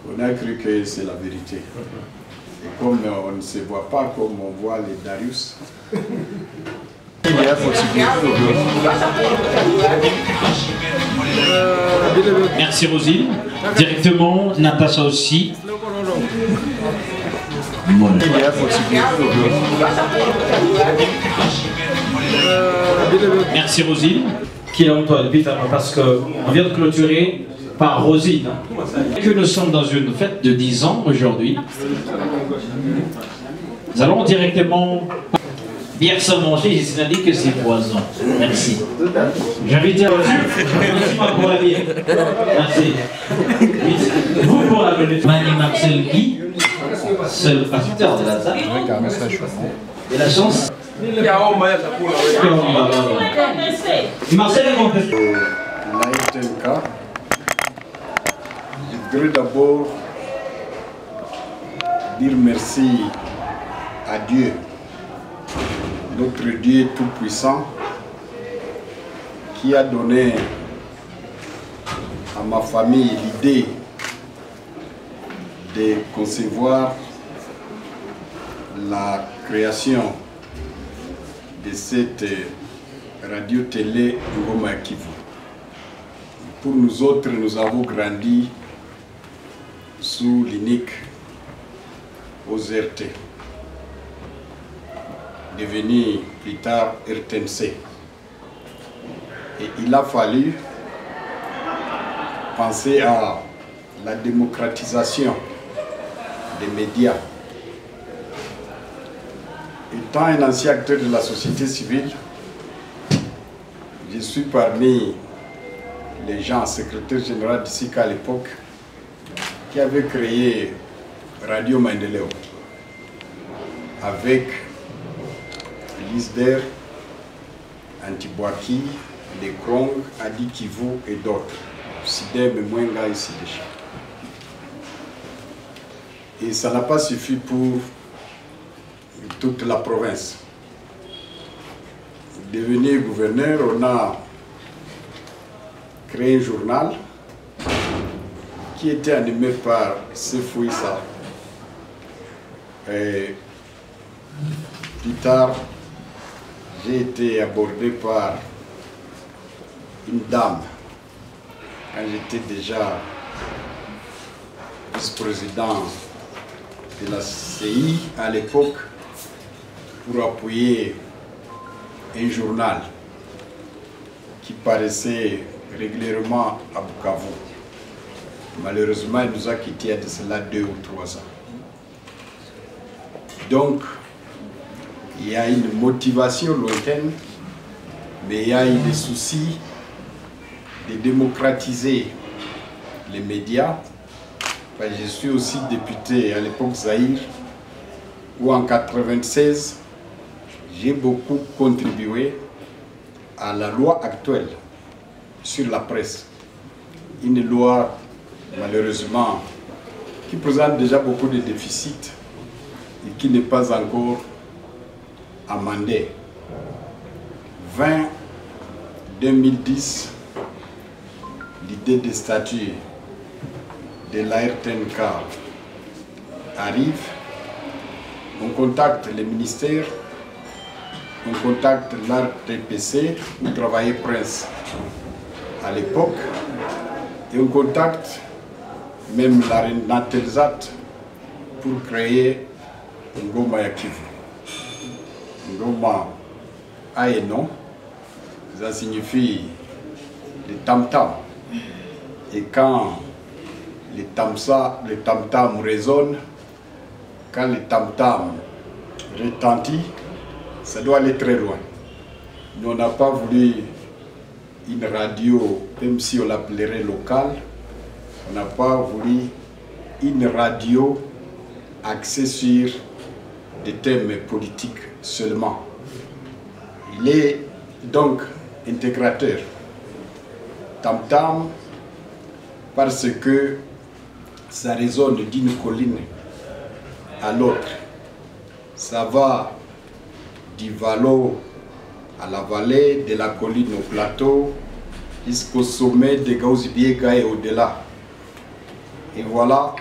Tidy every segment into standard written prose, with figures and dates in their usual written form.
On a cru que c'est la vérité. Et comme on ne se voit pas comme on voit les Darius, merci Rosine. Directement, Natacha aussi. Merci Rosine. Qui est Antoine, parce qu'on vient de clôturer par Rosine. Que nous sommes dans une fête de 10 ans aujourd'hui. Nous allons directement bière sans manger, j'ai dit que c'est poison. Merci. J'invite à pour la bière. Merci. Vous pour la minute. Mani Marcel Guy, c'est le pasteur de la salle. Et la chance. Marcel est mon père. l'ARTNK, je voudrais d'abord dire merci à Dieu, notre Dieu tout-puissant, qui a donné à ma famille l'idée de concevoir la création de cette radio-télé Ngoma Kivu. Pour nous autres, nous avons grandi sous l'unique OZRT, devenu plus tard RTNC. Et il a fallu penser à la démocratisation des médias. Étant un ancien acteur de la société civile, je suis parmi les gens, secrétaire général d'ici qu'à l'époque, qui avaient créé Radio Mandeleo avec l'ISDER, Antibouaki, les Krong, Adi Kivu et d'autres, Sidem et Mwenga ici déjà. Et ça n'a pas suffi pour toute la province. Devenu gouverneur, on a créé un journal qui était animé par Sefou Issa. Et plus tard, j'ai été abordé par une dame quand j'étais déjà vice-président de la CI à l'époque pour appuyer un journal qui paraissait régulièrement à Bukavu. Malheureusement, il nous a quittés il y a de cela 2 ou 3 ans. Donc, il y a une motivation lointaine, mais il y a eu des soucis de démocratiser les médias. Je suis aussi député à l'époque Zaïre, où en 1996, j'ai beaucoup contribué à la loi actuelle sur la presse. Une loi, malheureusement, qui présente déjà beaucoup de déficits et qui n'est pas encore amendée. 2010, l'idée des statuts de l'ARTNK arrive. On contacte les ministères, on contacte l'ARTPC, où travaillait Prince à l'époque, et on contacte même la Natelsat pour créer Ngoma ya Kivu. Ngoma a et non, ça signifie les tam-tam. Et quand les tam-tam résonnent, quand les tam-tam retentissent, ça doit aller très loin. Nous, on n'a pas voulu une radio, même si on l'appellerait locale, on n'a pas voulu une radio axée sur des thèmes politiques seulement. Il est donc intégrateur. Tam-tam, parce que ça résonne d'une colline à l'autre. Ça va du Valo à la vallée, de la colline au plateau, jusqu'au sommet de Gaouzibiega et au-delà. Et voilà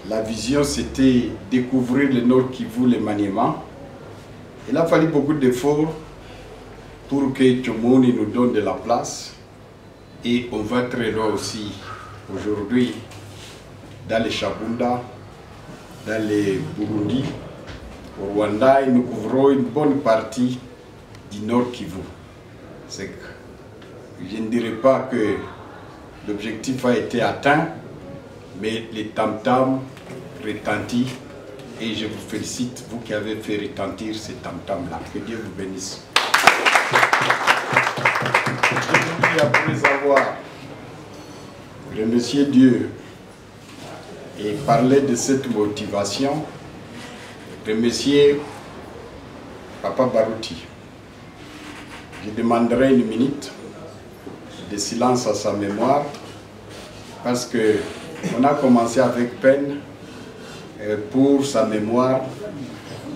La vision, c'était découvrir le Nord Kivu, le Maniema. Il a fallu beaucoup d'efforts pour que Tchomoni nous donne de la place. Et on va très loin aussi aujourd'hui dans les Chabunda, dans les Burundi, au Rwanda, et nous couvrons une bonne partie du Nord Kivu. C'est que je ne dirais pas que l'objectif a été atteint, mais les tam-tams retentissent et je vous félicite, vous qui avez fait retentir ces tam-tams-là. Que Dieu vous bénisse. Après avoir remercié Dieu et parlé de cette motivation, remercier Papa Barouti. Je demanderai une minute de silence à sa mémoire parce que on a commencé avec peine. Pour sa mémoire,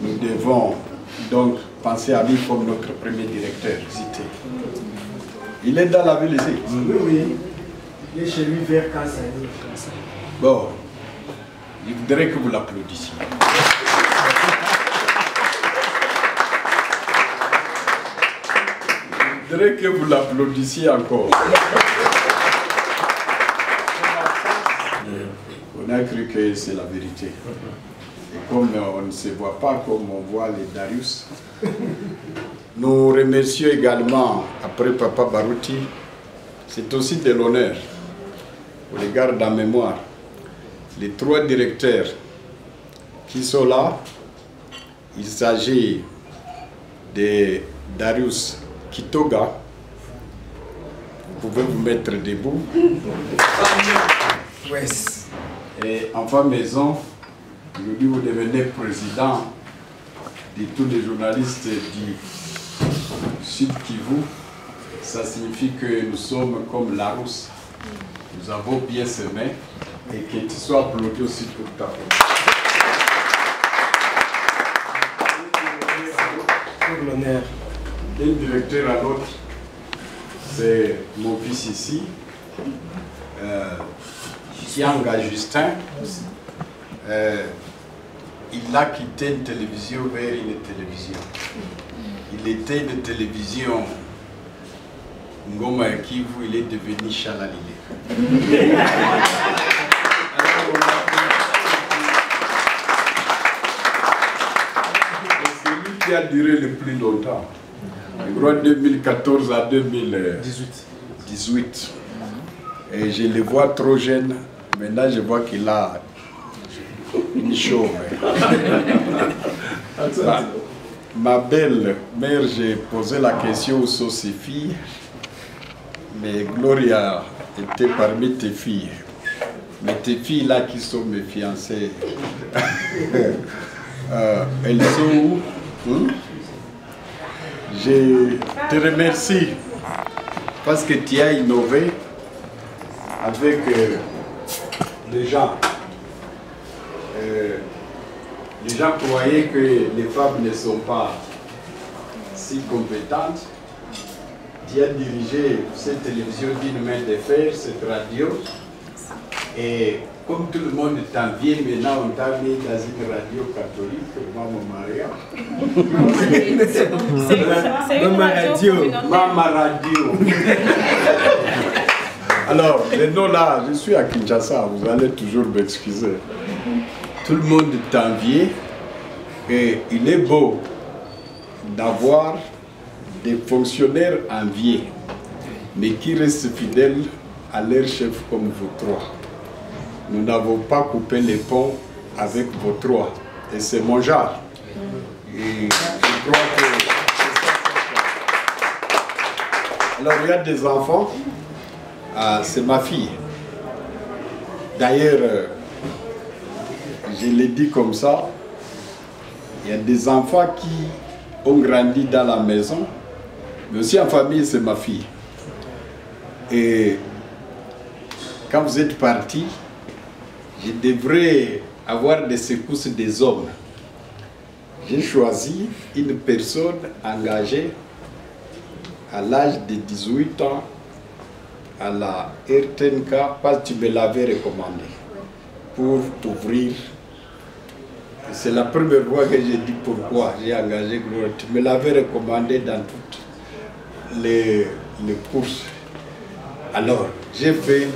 nous devons donc penser à lui comme notre premier directeur. Il est dans la ville ici. Oui, oui. Il est chez lui vers Kassani. Bon, je voudrais que vous l'applaudissiez. Je voudrais que vous l'applaudissiez encore. On a cru que c'est la vérité. Et comme on ne se voit pas comme on voit les Darius, nous remercions également, après Papa Barouti, c'est aussi de l'honneur, pour les gardes en mémoire, les 3 directeurs qui sont là. Il s'agit de Darius Kitoga. Vous pouvez vous mettre debout. Yes. Et enfin maison, aujourd'hui vous devenez président de tous les journalistes du Sud Kivu. Ça signifie que nous sommes comme Larousse. Nous avons bien semé et que tu sois applaudi aussi pour ta part. Pour l'honneur. D'un directeur à l'autre, c'est mon fils ici. Kianga Justin, il a quitté une télévision vers une télévision. Il était une télévision Ngoma ya Kivu, il est devenu Chalalile. C'est lui qui a duré le plus longtemps. Je crois 2014 à 2018. Et je le vois trop jeune. Maintenant, je vois qu'il a une chauve. Ma belle mère, j'ai posé la question où sont ses filles. Mais Gloria était parmi tes filles. Mais tes filles là qui sont mes fiancées, elles sont où? Je te remercie parce que tu as innové avec les gens. Les gens croyaient que les femmes ne sont pas si compétentes. Tu as dirigé cette télévision d'une main de fer, cette radio. Et comme tout le monde t'envie, maintenant on t'a mis dans une radio catholique, Maman Maria. C'est une radio. Maman Radio. Alors, le nom là, je suis à Kinshasa, vous allez toujours m'excuser. Tout le monde t'envie et il est beau d'avoir des fonctionnaires enviés, mais qui restent fidèles à leur chef comme vous trois. Nous n'avons pas coupé les ponts avec vos trois, et c'est mon genre. Et je crois que alors il y a des enfants, c'est ma fille. D'ailleurs, je l'ai dit comme ça, il y a des enfants qui ont grandi dans la maison, mais aussi en famille, c'est ma fille. Et quand vous êtes partis, je devrais avoir des secousses des hommes. J'ai choisi une personne engagée à l'âge de 18 ans à la RTNK, parce que tu me l'avais recommandé, pour t'ouvrir C'est la première fois que j'ai dit pourquoi j'ai engagé Gloria. Tu me l'avais recommandé dans toutes les courses. Alors, j'ai fait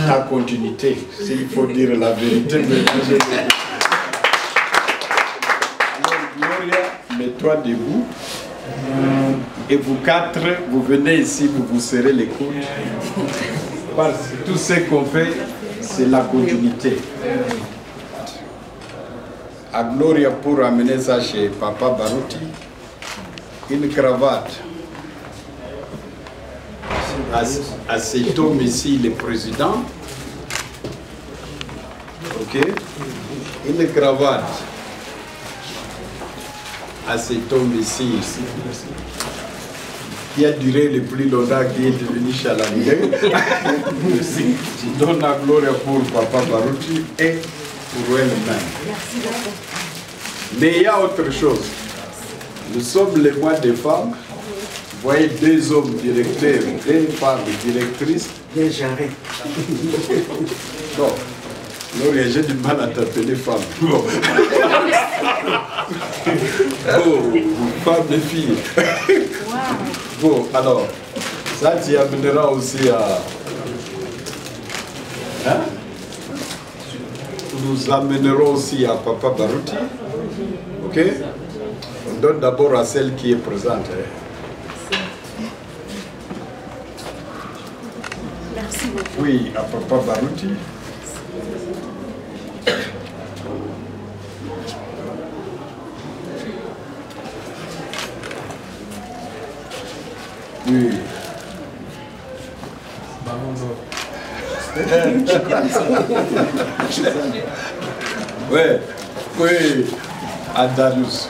ta continuité, s'il faut dire la vérité. Alors, Gloria, mets-toi debout. Et vous quatre, vous venez ici, vous vous serrez les coudes. Parce que tout ce qu'on fait, c'est la continuité. À Gloria, pour amener ça chez Papa Barouti, une cravate. À cet homme ici, le président. Ok. Une cravate. À cet homme ici, qui a duré le plus longtemps, qui est devenu chalandais. Je donne la gloire pour Papa Barouti et pour elle-même. Merci beaucoup. Mais il y a autre chose. Nous sommes les mois des femmes. Vous voyez deux hommes directeurs, deux femmes directrices. Bien géré. Bon, Gloria, j'ai du mal à t'appeler femme. Bon. Oh, femme et fille. Bon, alors, ça tu amèneras aussi à... Hein? Nous amènerons aussi à Papa Barouti. Ok? On donne d'abord à celle qui est présente. Merci beaucoup. Oui, à Papa Barouti. Oui. Ouais, oui, Andalous.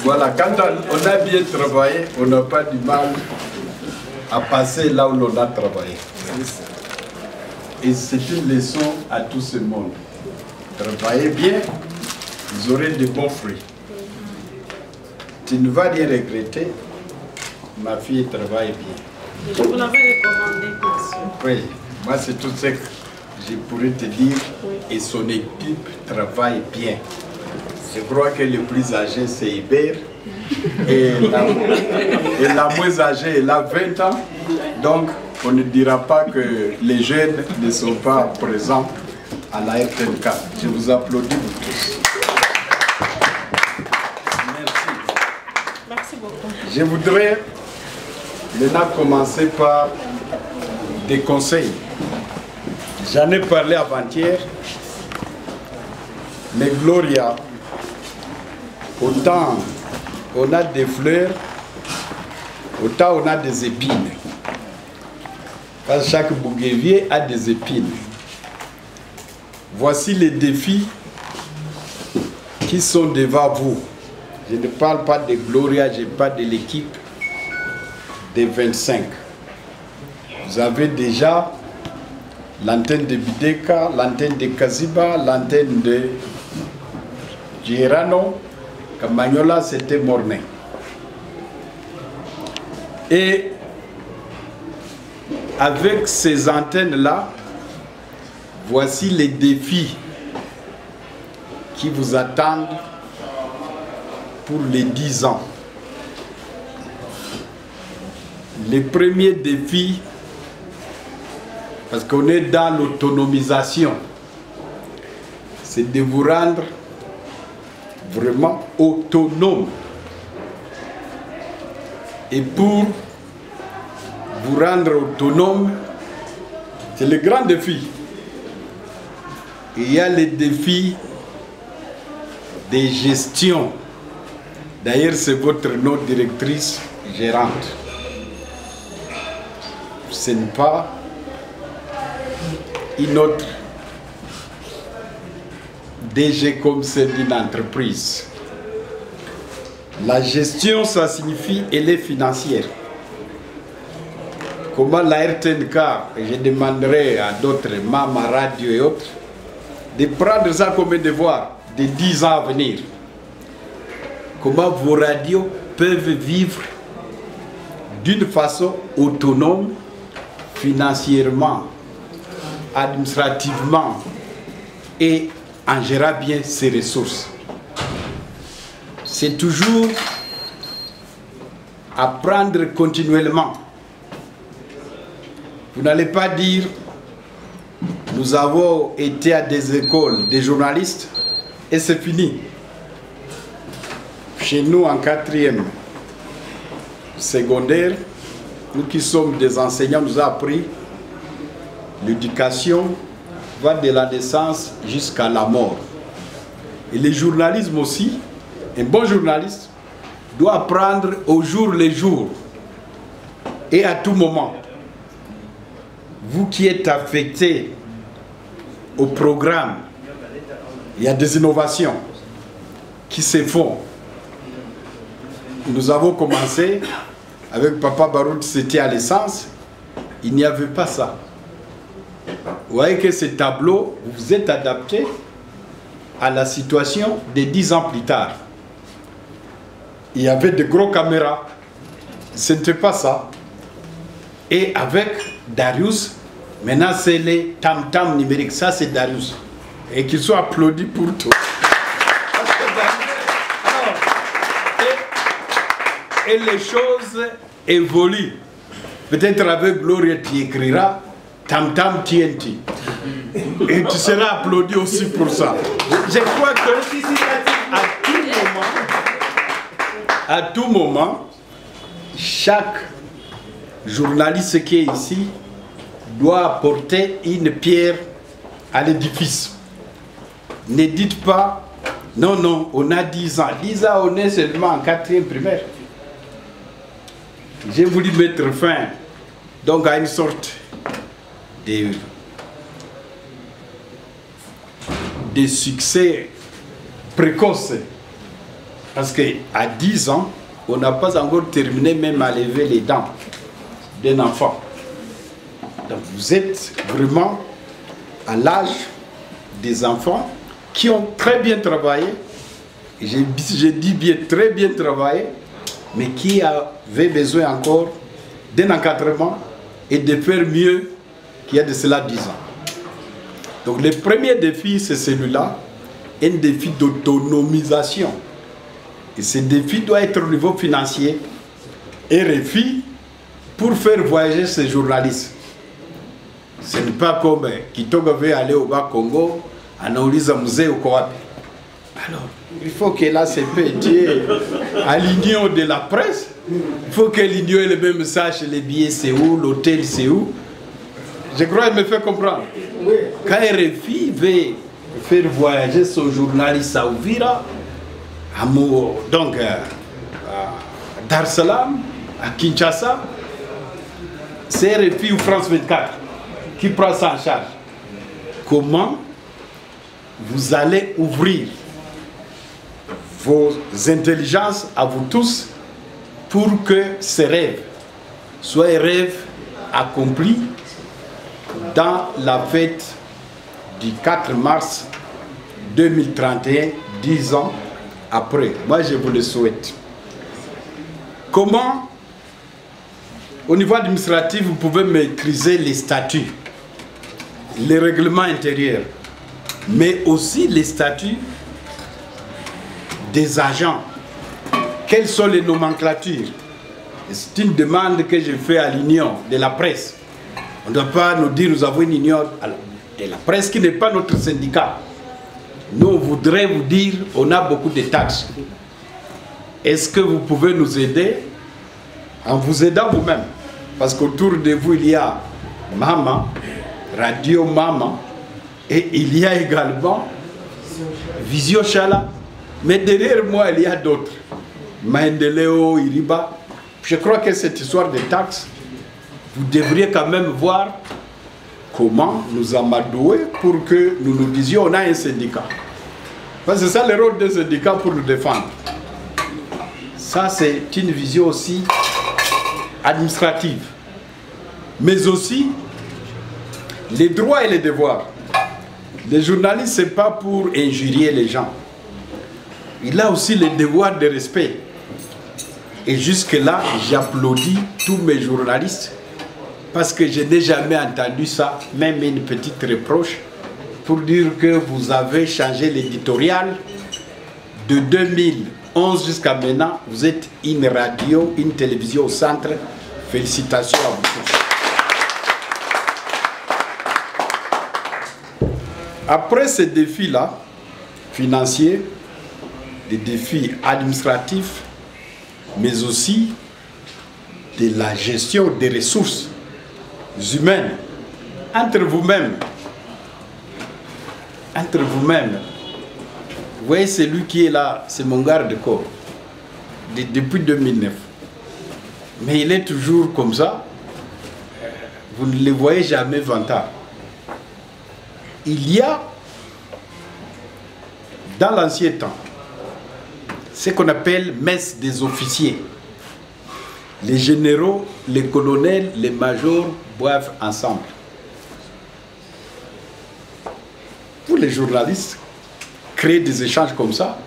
Voilà, quand on a bien travaillé, on n'a pas du mal à passer là où l'on a travaillé. Et c'est une leçon à tout ce monde. Travaillez bien, vous aurez de bons fruits. Tu ne vas rien regretter. Ma fille travaille bien. Je vous l'avais recommandé, monsieur. Oui, moi c'est tout ce que je pourrais te dire. Oui. Et son équipe travaille bien. Je crois que le plus âgé c'est Hébert. Et la moins âgée, elle a 20 ans. Donc on ne dira pas que les jeunes ne sont pas présents à la RTNK. Je vous applaudis vous tous. Merci. Merci beaucoup. Je voudrais maintenant commencer par des conseils. J'en ai parlé avant-hier, mais Gloria, autant on a des fleurs, autant on a des épines. Parce que chaque bougainvier a des épines. Voici les défis qui sont devant vous. Je ne parle pas de Gloria, je parle de l'équipe des 25. Vous avez déjà l'antenne de Bideka, l'antenne de Kaziba, l'antenne de Girano, Kamagnola, c'était Mornay. Et avec ces antennes-là, voici les défis qui vous attendent pour les 10 ans. Les premiers défis, parce qu'on est dans l'autonomisation, c'est de vous rendre vraiment autonome. Et pour vous rendre autonome, c'est le grand défi. Il y a les défis des gestions. D'ailleurs, c'est votre nom directrice gérante. Ce n'est pas une autre DG comme celle d'une entreprise. La gestion, ça signifie elle est financière. Comment la RTNK, je demanderai à d'autres, Mama Radio et autres, de prendre ça comme un devoir de 10 ans à venir. Comment vos radios peuvent vivre d'une façon autonome, financièrement, administrativement et en gérant bien ses ressources. C'est toujours apprendre continuellement. Vous n'allez pas dire, nous avons été à des écoles, des journalistes, et c'est fini. Chez nous, en 4e secondaire, nous qui sommes des enseignants, nous avons appris l'éducation va de la naissance jusqu'à la mort. Et le journalisme aussi, un bon journaliste doit apprendre au jour le jour et à tout moment. Vous qui êtes affecté au programme, il y a des innovations qui se font. Nous avons commencé avec Papa Baroud, c'était à l'essence, il n'y avait pas ça. Vous voyez que ce tableau, vous êtes adapté à la situation de 10 ans plus tard. Il y avait de gros caméras, ce n'était pas ça. Et avec Darius, maintenant c'est les tam-tam numériques, ça c'est Darius. Et qu'ils soient applaudis pour tout. Et les choses évoluent. Peut-être avec Gloria tu écriras Tam-Tam TNT. Et tu seras applaudi aussi pour ça. Je crois que à tout moment, chaque journaliste qui est ici doit apporter une pierre à l'édifice. Ne dites pas, non, non, on a 10 ans. 10 ans, on est seulement en 4e primaire. J'ai voulu mettre fin donc à une sorte de succès précoce. Parce qu'à 10 ans, on n'a pas encore terminé même à lever les dents d'un enfant. Donc vous êtes vraiment à l'âge des enfants qui ont très bien travaillé, je dis bien très bien travaillé, mais qui avaient besoin encore d'un encadrement et de faire mieux qu'il y a de cela 10 ans. Donc le premier défi, c'est celui-là, un défi d'autonomisation. Et ce défi doit être au niveau financier et RFI pour faire voyager ces journalistes. Ce n'est pas comme Kitoko veut aller au Bas-Congo, analyser musée ou quoi. Alors, il faut que l'ACP ait à l'union de la presse. Il faut que l'union ait le même sache les billets c'est où, l'hôtel c'est où. Je crois qu'elle me fait comprendre. Quand RFI veut faire voyager son journaliste à Ouvira, à Dar es Salaam, à Kinshasa, c'est RFI ou France 24 qui prend ça en charge. Comment vous allez ouvrir vos intelligences à vous tous pour que ces rêves soient des rêves accomplis dans la fête du 4 mars 2031, 10 ans après. Moi, je vous le souhaite. Comment, au niveau administratif, vous pouvez maîtriser les statuts, les règlements intérieurs, mais aussi les statuts des agents. Quelles sont les nomenclatures? C'est une demande que je fais à l'union de la presse. On ne doit pas nous dire nous avons une union de la presse qui n'est pas notre syndicat. Nous, on voudrait vous dire on a beaucoup de taxes. Est-ce que vous pouvez nous aider en vous aidant vous-même? Parce qu'autour de vous, il y a Maman, Radio Maman, et il y a également Visio Chala. Mais derrière moi, il y a d'autres. Maendeleo, Iriba. Je crois que cette histoire de taxes, vous devriez quand même voir comment nous amadouer pour que nous nous disions on a un syndicat. Parce que c'est ça le rôle d'un syndicat pour nous défendre. Ça, c'est une vision aussi administrative. Mais aussi, les droits et les devoirs. Les journalistes, ce n'est pas pour injurier les gens. Il a aussi le devoir de respect. Et jusque-là, j'applaudis tous mes journalistes parce que je n'ai jamais entendu ça, même une petite reproche pour dire que vous avez changé l'éditorial de 2011 jusqu'à maintenant. Vous êtes une radio, une télévision au centre. Félicitations à vous tous. Après ces défis-là, financiers, des défis administratifs, mais aussi de la gestion des ressources humaines, entre vous-même, vous voyez celui qui est là, c'est mon garde-corps, depuis 2009. Mais il est toujours comme ça, vous ne le voyez jamais vantard. Il y a, dans l'ancien temps, ce qu'on appelle messe des officiers. Les généraux, les colonels, les majors boivent ensemble. Pour les journalistes, créer des échanges comme ça,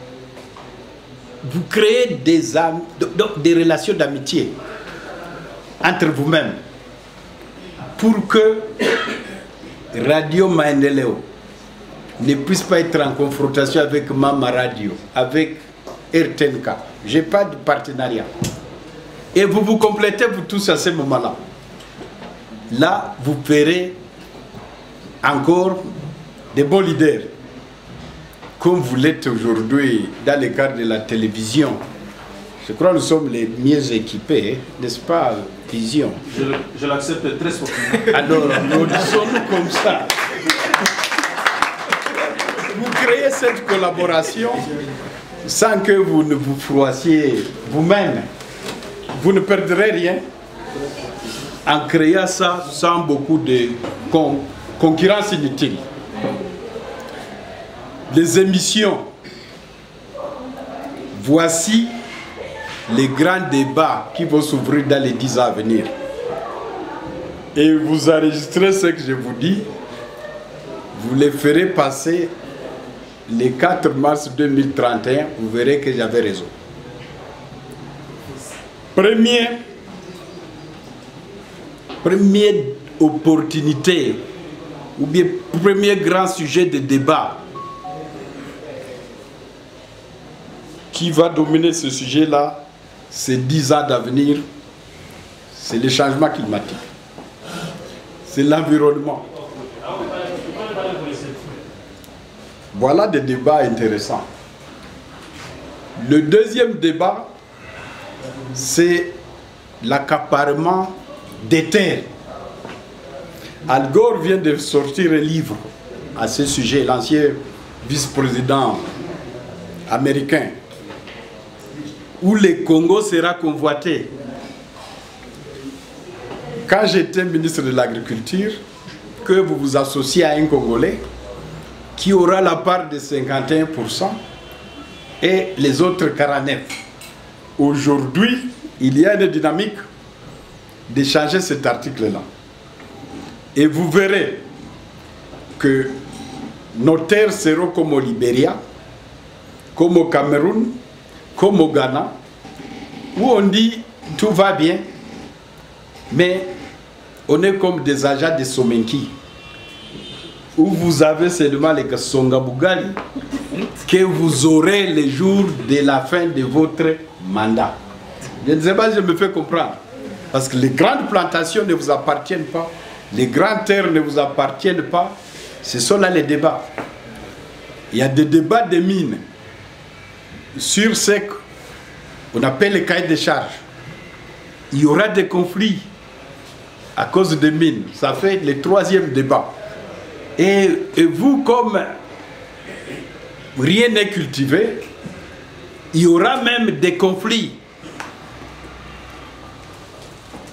vous créez des relations d'amitié entre vous-même pour que Radio Maendeleo ne puisse pas être en confrontation avec Mama Radio, avec RTNK. Je n'ai pas de partenariat. Et vous vous complétez vous tous à ce moment-là. Là, vous verrez encore des bons leaders, comme vous l'êtes aujourd'hui dans le cadre de la télévision. Je crois que nous sommes les mieux équipés, n'est-ce pas, Vision? Je l'accepte très sportivement. Alors, nous sommes comme ça. Vous créez cette collaboration sans que vous ne vous froissiez vous-même. Vous ne perdrez rien en créant ça sans beaucoup de concurrence inutile. Les émissions, voici les grands débats qui vont s'ouvrir dans les 10 ans à venir. Et vous enregistrez ce que je vous dis, vous les ferez passer le 4 mars 2031, vous verrez que j'avais raison. Première opportunité, ou bien premier grand sujet de débat qui va dominer ce sujet-là, ces 10 ans d'avenir, c'est le changement climatique. C'est l'environnement. Voilà des débats intéressants. Le deuxième débat, c'est l'accaparement des terres. Al Gore vient de sortir un livre à ce sujet, l'ancien vice-président américain, où le Congo sera convoité. Quand j'étais ministre de l'Agriculture, que vous vous associez à un Congolais qui aura la part de 51% et les autres 49%. Aujourd'hui, il y a une dynamique de changer cet article-là. Et vous verrez que nos terres seront comme au Libéria, comme au Cameroun, comme au Ghana, où on dit tout va bien, mais on est comme des agents de Somenki, où vous avez seulement les Songabugali, que vous aurez les jours de la fin de votre mandat. Je ne sais pas si je me fais comprendre. Parce que les grandes plantations ne vous appartiennent pas, les grandes terres ne vous appartiennent pas. Ce sont là les débats. Il y a des débats de mines sur ce qu'on appelle les cahiers de charges. Il y aura des conflits à cause des mines. Ça fait le troisième débat. Et vous, comme rien n'est cultivé, il y aura même des conflits.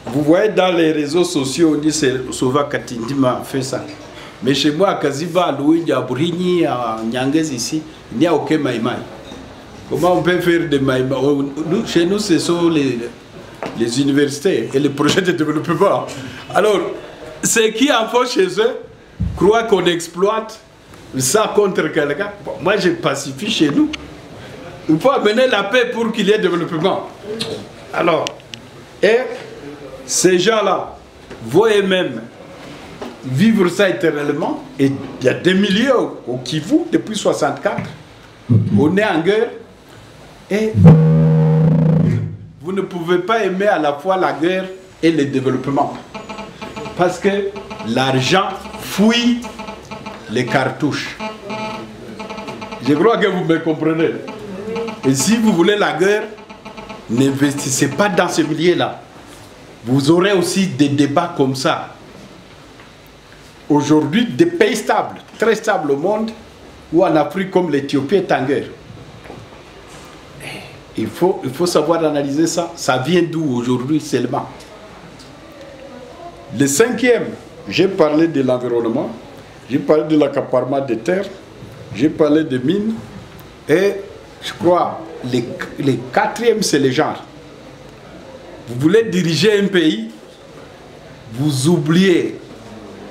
Vous voyez dans les réseaux sociaux, on dit que Sauva Katindima fait ça. Mais chez moi, à Kaziba, à Louis, à Bourigny, à Nyangès ici, il n'y a aucun maïmaï. Comment on peut faire des maïmaï? Chez nous, ce sont les universités et les projets de développement. Alors, ceux qui en font chez eux croient qu'on exploite ça contre quelqu'un. Bon, moi, je pacifie chez nous. Il faut amener la paix pour qu'il y ait développement. Alors, et ces gens-là vont eux-mêmes vivre ça éternellement. Et il y a des milliers au Kivu depuis 64. On est en guerre. Et vous ne pouvez pas aimer à la fois la guerre et le développement. Parce que l'argent fouille les cartouches. Je crois que vous me comprenez. Et si vous voulez la guerre, n'investissez pas dans ce milieu-là. Vous aurez aussi des débats comme ça. Aujourd'hui, des pays stables, très stables au monde, ou en Afrique comme l'Éthiopie est en guerre. Il faut savoir analyser ça. Ça vient d'où aujourd'hui seulement? Le cinquième, j'ai parlé de l'environnement, j'ai parlé de l'accaparement des terres, j'ai parlé des mines, et je crois les quatrièmes, c'est les genres. Vous voulez diriger un pays, vous oubliez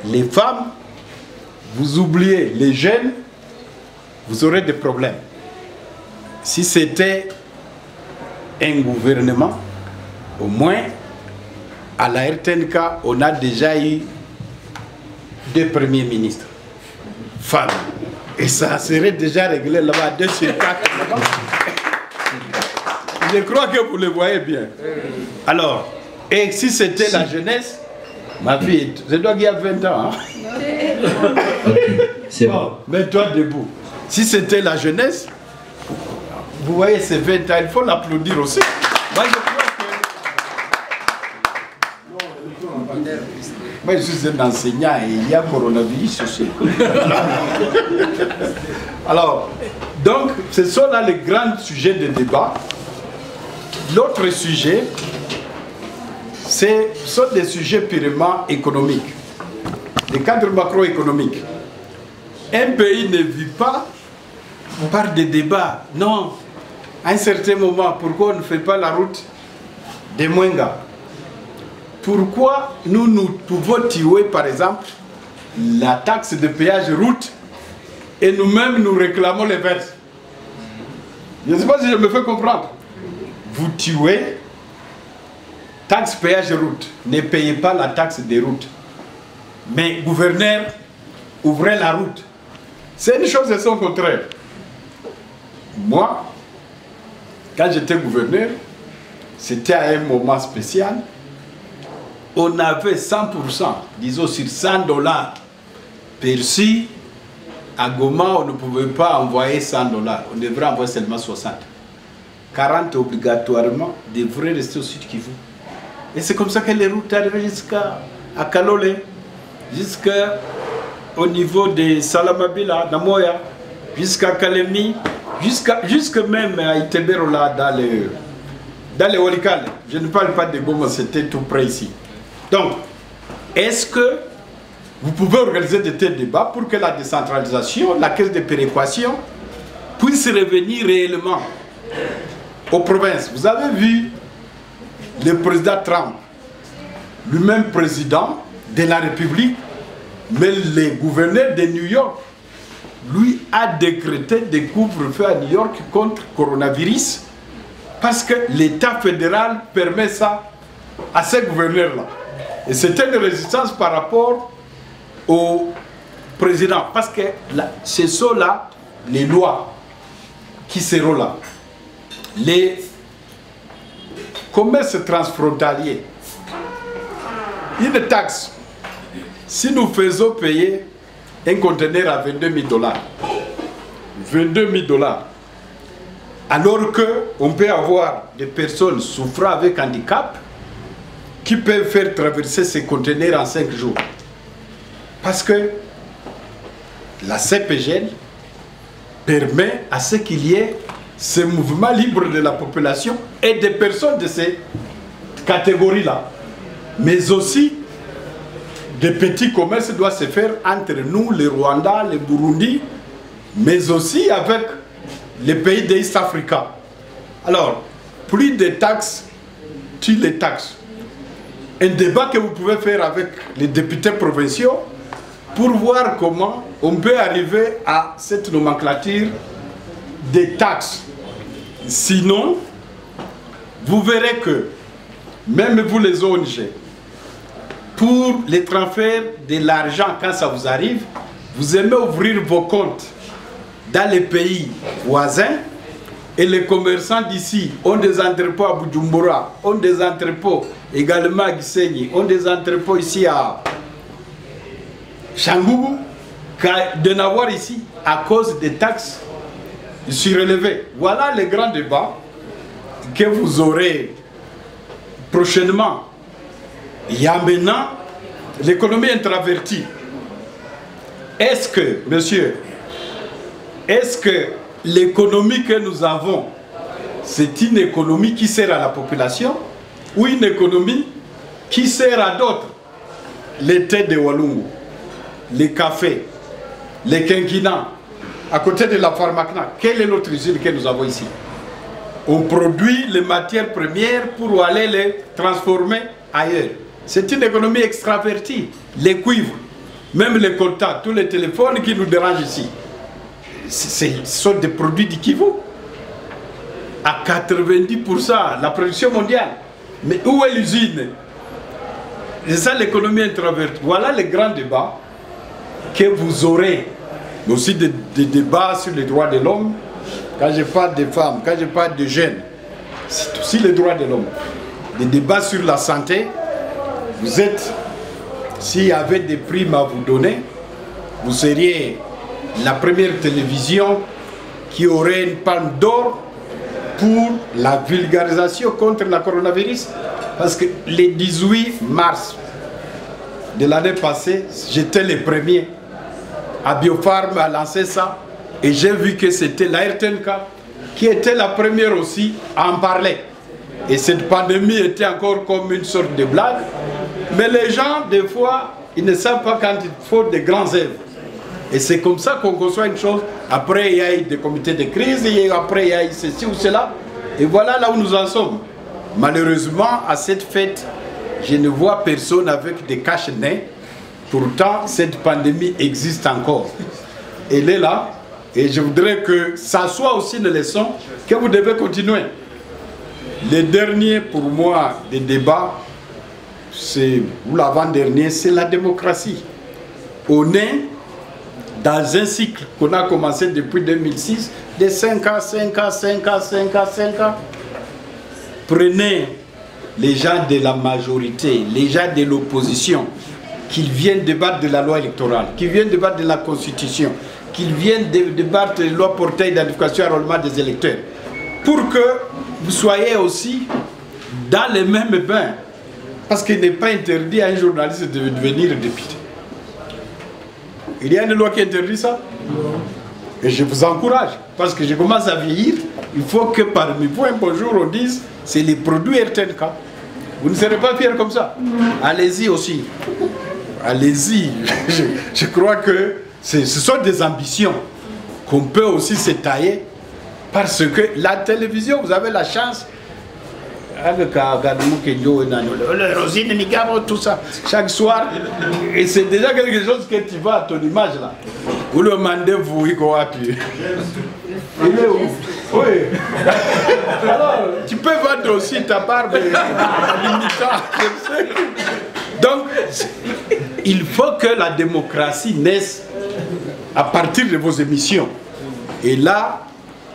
les femmes, vous oubliez les jeunes, vous aurez des problèmes. Si c'était un gouvernement, au moins, à la RTNK, on a déjà eu 2 premiers ministres femmes. Et ça serait déjà réglé là-bas, 2 sur 4 là-bas. Je crois que vous le voyez bien. Alors, et si c'était la jeunesse, ma fille, je dois qu'il y a 20 ans. Hein? C'est bon. Mets-toi debout. Si c'était la jeunesse, vous voyez ces 20 ans, il faut l'applaudir aussi. Moi, je crois que... Moi, je suis un enseignant et il y a coronavirus aussi. Alors, donc, ce sont là les grands sujets de débat. L'autre sujet, ce sont des sujets purement économiques, des cadres macroéconomiques. Un pays ne vit pas par des débats. Non, à un certain moment, pourquoi on ne fait pas la route de Mwenga? Pourquoi nous pouvons tuer, par exemple, la taxe de péage route et nous-mêmes nous réclamons les verses? Je ne sais pas si je me fais comprendre. Vous tuez, taxe péage route, ne payez pas la taxe des routes. Mais gouverneur, ouvrez la route. C'est une chose et son contraire. Moi, quand j'étais gouverneur, c'était à un moment spécial. On avait 100%, disons sur $100 perçus. À Goma, on ne pouvait pas envoyer $100. On devrait envoyer seulement 60. 40 obligatoirement devraient rester au sud Kivu. Et c'est comme ça que les routes arrivent jusqu'à Kalole, jusqu'au niveau de Salamabila, Namoya, jusqu'à Kalemi, jusque même à Itebero, là, dans les Walikale. Je ne parle pas de Goma, c'était tout près ici. Donc, est-ce que vous pouvez organiser de tels débats pour que la décentralisation, la caisse de péréquation, puisse revenir réellement aux provinces? Vous avez vu le président Trump, lui-même président de la République, mais le gouverneur de New York, lui a décrété des couvre-feu à New York contre le coronavirus parce que l'État fédéral permet ça à ces gouverneurs-là. Et c'était une résistance par rapport au président, parce que ce sont là les lois qui seront là. Les commerces transfrontaliers, une taxe, si nous faisons payer un conteneur à $22 000, $22 000, alors qu'on peut avoir des personnes souffrant avec handicap qui peuvent faire traverser ces conteneurs en 5 jours. Parce que la CPGL permet à ce qu'il y ait ce mouvement libre de la population et des personnes de ces catégories-là. Mais aussi, des petits commerces doivent se faire entre nous, les Rwandais, les Burundi, mais aussi avec les pays d'East Africa. Alors, plus de taxes, tu les taxes. Un débat que vous pouvez faire avec les députés provinciaux pour voir comment on peut arriver à cette nomenclature des taxes. Sinon, vous verrez que même vous les ONG, pour les transferts de l'argent quand ça vous arrive, vous aimez ouvrir vos comptes dans les pays voisins et les commerçants d'ici ont des entrepôts à Bujumbura, ont des entrepôts également à Gisenyi, ont des entrepôts ici à Changoubou, de n'avoir ici à cause des taxes surélevées. Voilà le grand débat que vous aurez prochainement. Il y a maintenant l'économie introvertie. Est-ce que, monsieur, est-ce que l'économie que nous avons, c'est une économie qui sert à la population ou une économie qui sert à d'autres? Les thés de Walungu, les cafés, les quinquinans, à côté de la Pharmacna, quelle est l'autre usine que nous avons ici? On produit les matières premières pour aller les transformer ailleurs. C'est une économie extravertie. Les cuivres, même les coltas, tous les téléphones qui nous dérangent ici, ce sont des produits du Kivu. À 90%, la production mondiale. Mais où est l'usine? C'est ça l'économie introvertie. Voilà le grand débat que vous aurez. Mais aussi des débats sur les droits de l'homme. Quand je parle des femmes, quand je parle de jeunes, c'est aussi les droits de l'homme. Des débats sur la santé. Vous êtes, s'il y avait des primes à vous donner, vous seriez la première télévision qui aurait une palme d'or pour la vulgarisation contre le coronavirus. Parce que le 18 mars de l'année passée, j'étais le premier à Biopharm à lancer ça. Et j'ai vu que c'était la RTNK qui était la première aussi à en parler. Et cette pandémie était encore comme une sorte de blague. Mais les gens, des fois, ils ne savent pas quand il faut des grands œuvres. Et c'est comme ça qu'on conçoit une chose. Après, il y a eu des comités de crise, et après, il y a eu ceci ou cela. Et voilà là où nous en sommes. Malheureusement, à cette fête, je ne vois personne avec des cache-nez. Pourtant, cette pandémie existe encore. Elle est là. Et je voudrais que ça soit aussi une leçon que vous devez continuer. Le dernier, pour moi, des débats, c'est, ou l'avant-dernier, c'est la démocratie. On est dans un cycle qu'on a commencé depuis 2006, de 5 ans, 5 ans, 5 ans, 5 ans, 5 ans. Prenez les gens de la majorité, les gens de l'opposition, qu'ils viennent débattre de la loi électorale, qu'ils viennent débattre de la constitution, qu'ils viennent débattre de la loi portée d'identification et enrôlement des électeurs, pour que vous soyez aussi dans les mêmes bains. Parce qu'il n'est pas interdit à un journaliste de devenir député. Il y a une loi qui interdit ça? Et je vous encourage, parce que je commence à vieillir, il faut que parmi vous, un beau jour, on dise, c'est les produits RTNK. Vous ne serez pas fiers comme ça. Allez-y aussi. Allez-y. Je crois que ce sont des ambitions qu'on peut aussi se tailler, parce que la télévision, vous avez la chance, tout ça, chaque soir, et c'est déjà quelque chose que tu vois à ton image là. Vous le demandez, vous, il est où? Oui. Alors, tu peux vendre aussi ta barbe en imitant. Donc, il faut que la démocratie naisse à partir de vos émissions. Et là,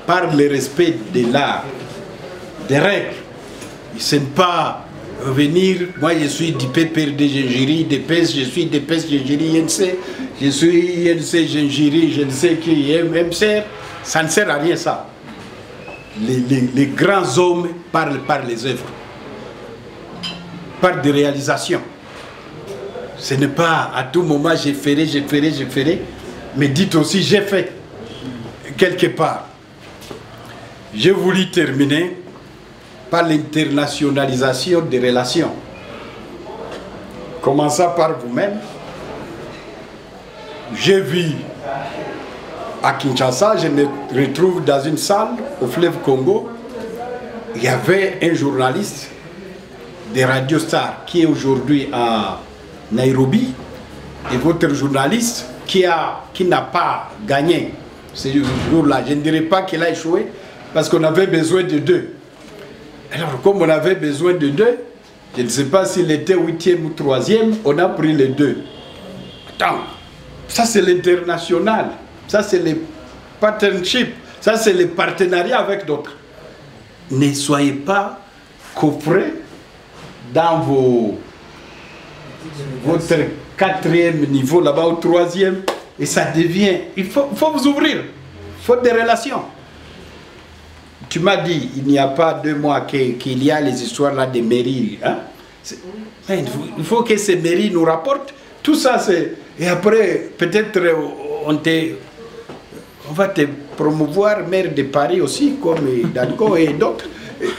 par le respect de l'art, des règles. Ce n'est pas venir, moi je suis du PPRD Gingiri, DPS, je suis DPS Gingiri, INC, je suis INC Gingiri, je ne sais qui, MCR, ça ne sert à rien ça. Les grands hommes parlent par les œuvres, par des réalisations. Ce n'est pas à tout moment j'ai ferai, mais dites aussi j'ai fait quelque part. J'ai voulu terminer par l'internationalisation des relations. Commençant par vous-même, j'ai vu à Kinshasa, je me retrouve dans une salle au fleuve Congo, il y avait un journaliste de Radio Star qui est aujourd'hui à Nairobi, et votre journaliste qui n'a pas gagné ce jour-là. Je ne dirais pas qu'il a échoué, parce qu'on avait besoin de deux. Alors, comme on avait besoin de deux, Je ne sais pas s'il était 8e ou 3e, on a pris les 2. Attends, ça c'est l'international, ça c'est les partnerships, ça c'est les partenariats avec d'autres. Ne soyez pas coffrés dans votre 4e niveau, là-bas au 3e, et ça devient... Il faut vous ouvrir, il faut des relations. Tu m'as dit, il n'y a pas 2 mois qu'il y a les histoires là des mairies. Hein? Il faut que ces mairies nous rapportent. Tout ça, c'est... Et après, peut-être, on va te promouvoir maire de Paris aussi, comme Hidalgo et d'autres.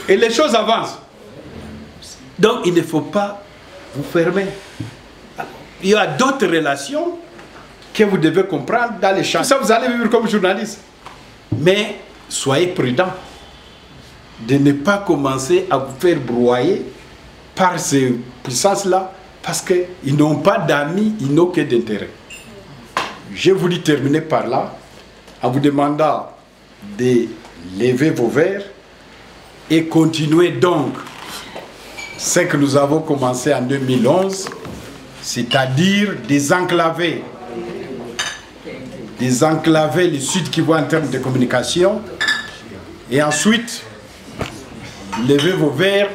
Et les choses avancent. Donc, il ne faut pas vous fermer. Il y a d'autres relations que vous devez comprendre dans les champs. Ça, vous allez vivre comme journaliste. Mais soyez prudents de ne pas commencer à vous faire broyer par ces puissances-là, parce qu'ils n'ont pas d'amis, ils n'ont que d'intérêt. Je voulais terminer par là, en vous demandant de lever vos verres et continuer donc ce que nous avons commencé en 2011, c'est-à-dire désenclaver le Sud Kivu en termes de communication, et ensuite levez vos verres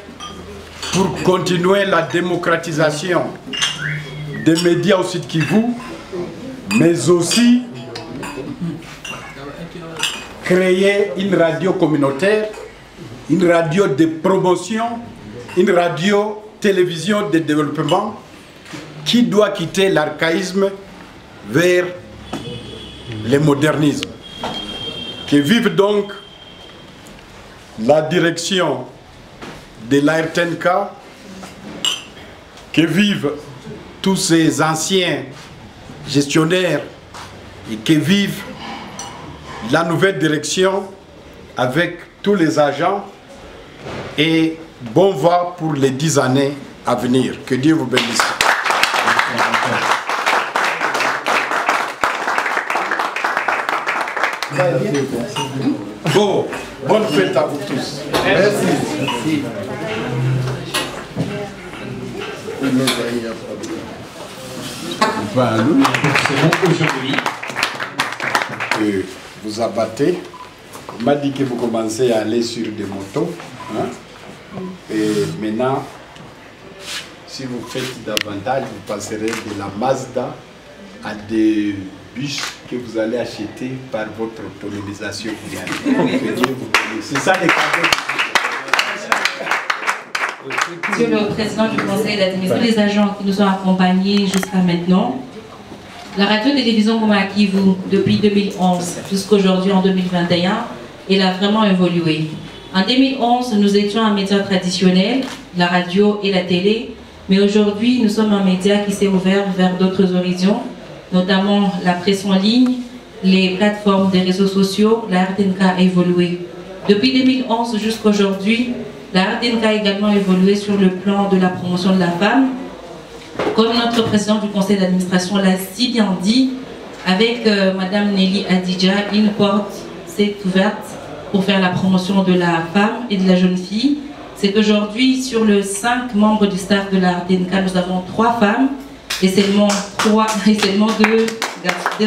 pour continuer la démocratisation des médias au Sud Kivu, mais aussi créer une radio communautaire, une radio de promotion, une radio-télévision de développement qui doit quitter l'archaïsme vers le modernisme. Que vive donc la direction de la RTNK, que vivent tous ces anciens gestionnaires et que vive la nouvelle direction avec tous les agents, et bon vent pour les 10 années à venir. Que Dieu vous bénisse. Bon, bonne fête à vous tous. Merci. C'est bon aujourd'hui. Que vous abattez. On m'a dit que vous commencez à aller sur des motos. Hein? Et maintenant, si vous faites davantage, vous passerez de la Mazda à des bus que vous allez acheter par votre autonomisation. C'est ça les cadeaux. Monsieur le Président du Conseil d'administration, les agents qui nous ont accompagnés jusqu'à maintenant, la radio-télévision Goma Kivu, depuis 2011 jusqu'à aujourd'hui en 2021, elle a vraiment évolué. En 2011, nous étions un média traditionnel, la radio et la télé, mais aujourd'hui, nous sommes un média qui s'est ouvert vers d'autres horizons, notamment la presse en ligne, les plateformes des réseaux sociaux. La RTNK a évolué. Depuis 2011 jusqu'à aujourd'hui, la RTNK a également évolué sur le plan de la promotion de la femme. Comme notre président du conseil d'administration l'a si bien dit, avec Madame Nelly Adidja, une porte s'est ouverte pour faire la promotion de la femme et de la jeune fille. C'est aujourd'hui, sur les 5 membres du staff de la RTNK, nous avons 3 femmes et seulement 2 hommes,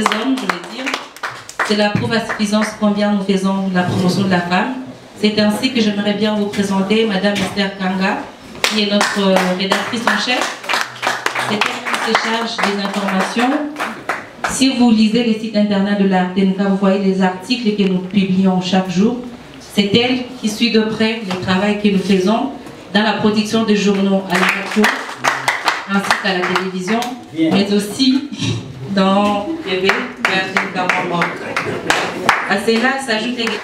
je vais dire. C'est la preuve à suffisance combien nous faisons la promotion de la femme. C'est ainsi que j'aimerais bien vous présenter Madame Esther Kanga, qui est notre rédactrice en chef. C'est elle qui se charge des informations. Si vous lisez les sites internet de la RTNK, vous voyez les articles que nous publions chaque jour. C'est elle qui suit de près le travail que nous faisons dans la production de journaux à la radio, ainsi qu'à la télévision, mais aussi dans TV, RTNK. À cela s'ajoute également.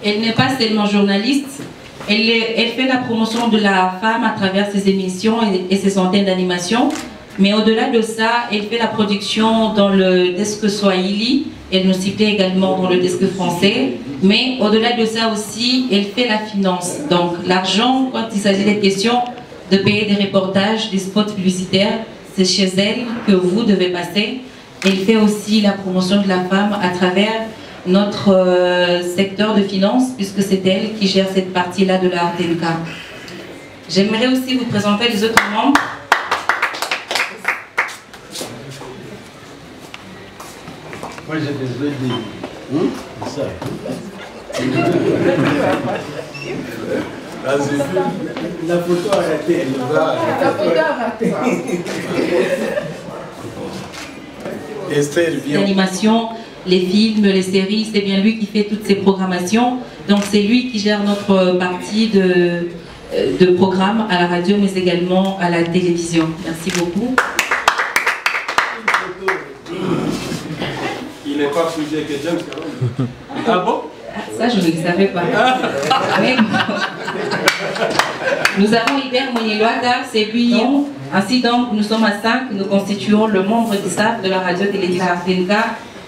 Elle n'est pas seulement journaliste, elle fait la promotion de la femme à travers ses émissions et ses centaines d'animations. Mais au-delà de ça, elle fait la production dans le desk Swahili, elle nous citait également dans le desk français. Mais au-delà de ça aussi, elle fait la finance. Donc l'argent, quand il s'agit des questions de payer des reportages, des spots publicitaires, c'est chez elle que vous devez passer. Elle fait aussi la promotion de la femme à travers notre secteur de finances, puisque c'est elle qui gère cette partie-là de la RTNK. J'aimerais aussi vous présenter les autres membres. Moi j'ai besoin de... ça. La photo a raté. La photo a raté. Esther vient. L'animation, les films, les séries, c'est bien lui qui fait toutes ces programmations. Donc c'est lui qui gère notre partie de programme à la radio, mais également à la télévision. Merci beaucoup. Il n'est pas plus vieux que James quand même. Ah bon? Ça, je ne le savais pas. Mais nous avons Hubert Moniloada, c'est lui. Ainsi donc, nous sommes à 5, nous constituons le membre du staff de la radio-télévision RTNK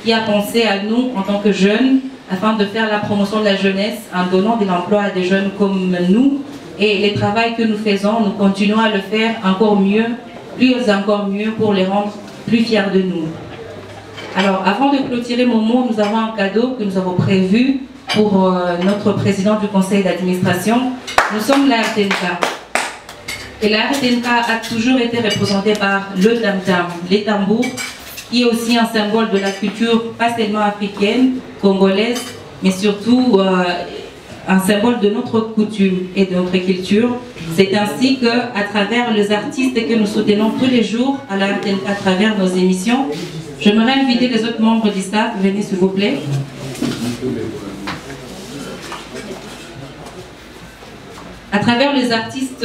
qui a pensé à nous en tant que jeunes afin de faire la promotion de la jeunesse en donnant de l'emploi à des jeunes comme nous. Et les travaux que nous faisons, nous continuons à le faire encore mieux, plus encore mieux pour les rendre plus fiers de nous. Alors, avant de clôturer mon mot, nous avons un cadeau que nous avons prévu pour notre président du conseil d'administration. Nous sommes la RTNK. Et la RTNK a toujours été représentée par le tam-tam, les tambours, qui est aussi un symbole de la culture, pas seulement africaine, congolaise, mais surtout un symbole de notre coutume et de notre culture. C'est ainsi qu'à travers les artistes que nous soutenons tous les jours à la RTNK à travers nos émissions, j'aimerais inviter les autres membres du staff, venez s'il vous plaît. À travers les artistes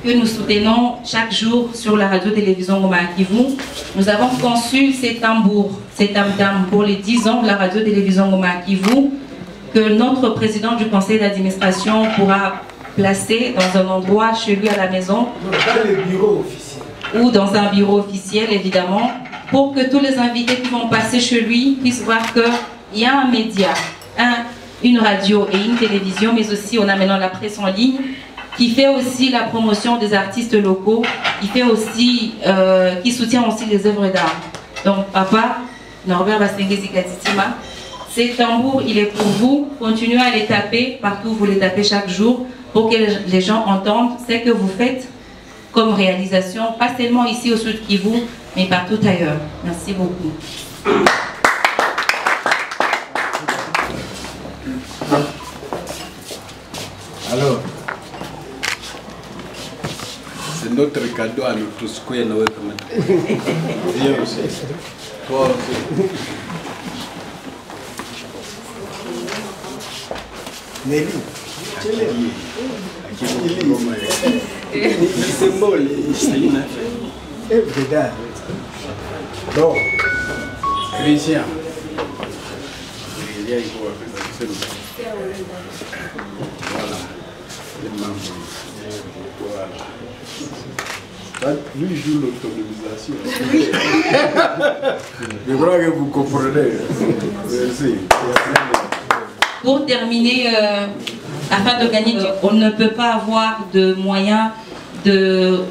que nous soutenons chaque jour sur la radio-télévision Ngoma ya Kivu, nous avons conçu ces tambours, ces tam-tam pour les 10 ans de la radio-télévision Ngoma ya Kivu, que notre président du conseil d'administration pourra placer dans un endroit chez lui à la maison. Dans le bureau officiel. Ou dans un bureau officiel, évidemment, pour que tous les invités qui vont passer chez lui puissent voir qu'il y a un média, une radio et une télévision, mais aussi on a maintenant la presse en ligne, qui fait aussi la promotion des artistes locaux, qui soutient aussi les œuvres d'art. Donc papa, Norbert Basengezi Katitima, ces tambours, il est pour vous. Continuez à les taper partout, vous les tapez chaque jour pour que les gens entendent ce que vous faites comme réalisation, pas seulement ici au Sud Kivu, mais partout ailleurs. Merci beaucoup. Alors, c'est notre cadeau à nous tous. Viens aussi. Toi aussi. Nelly. Donc, Christian. Voilà. Voilà. Lui joue l'autonomisation. Je crois que vous comprenez. Merci. Pour terminer, afin de gagner, on ne peut pas avoir de moyens de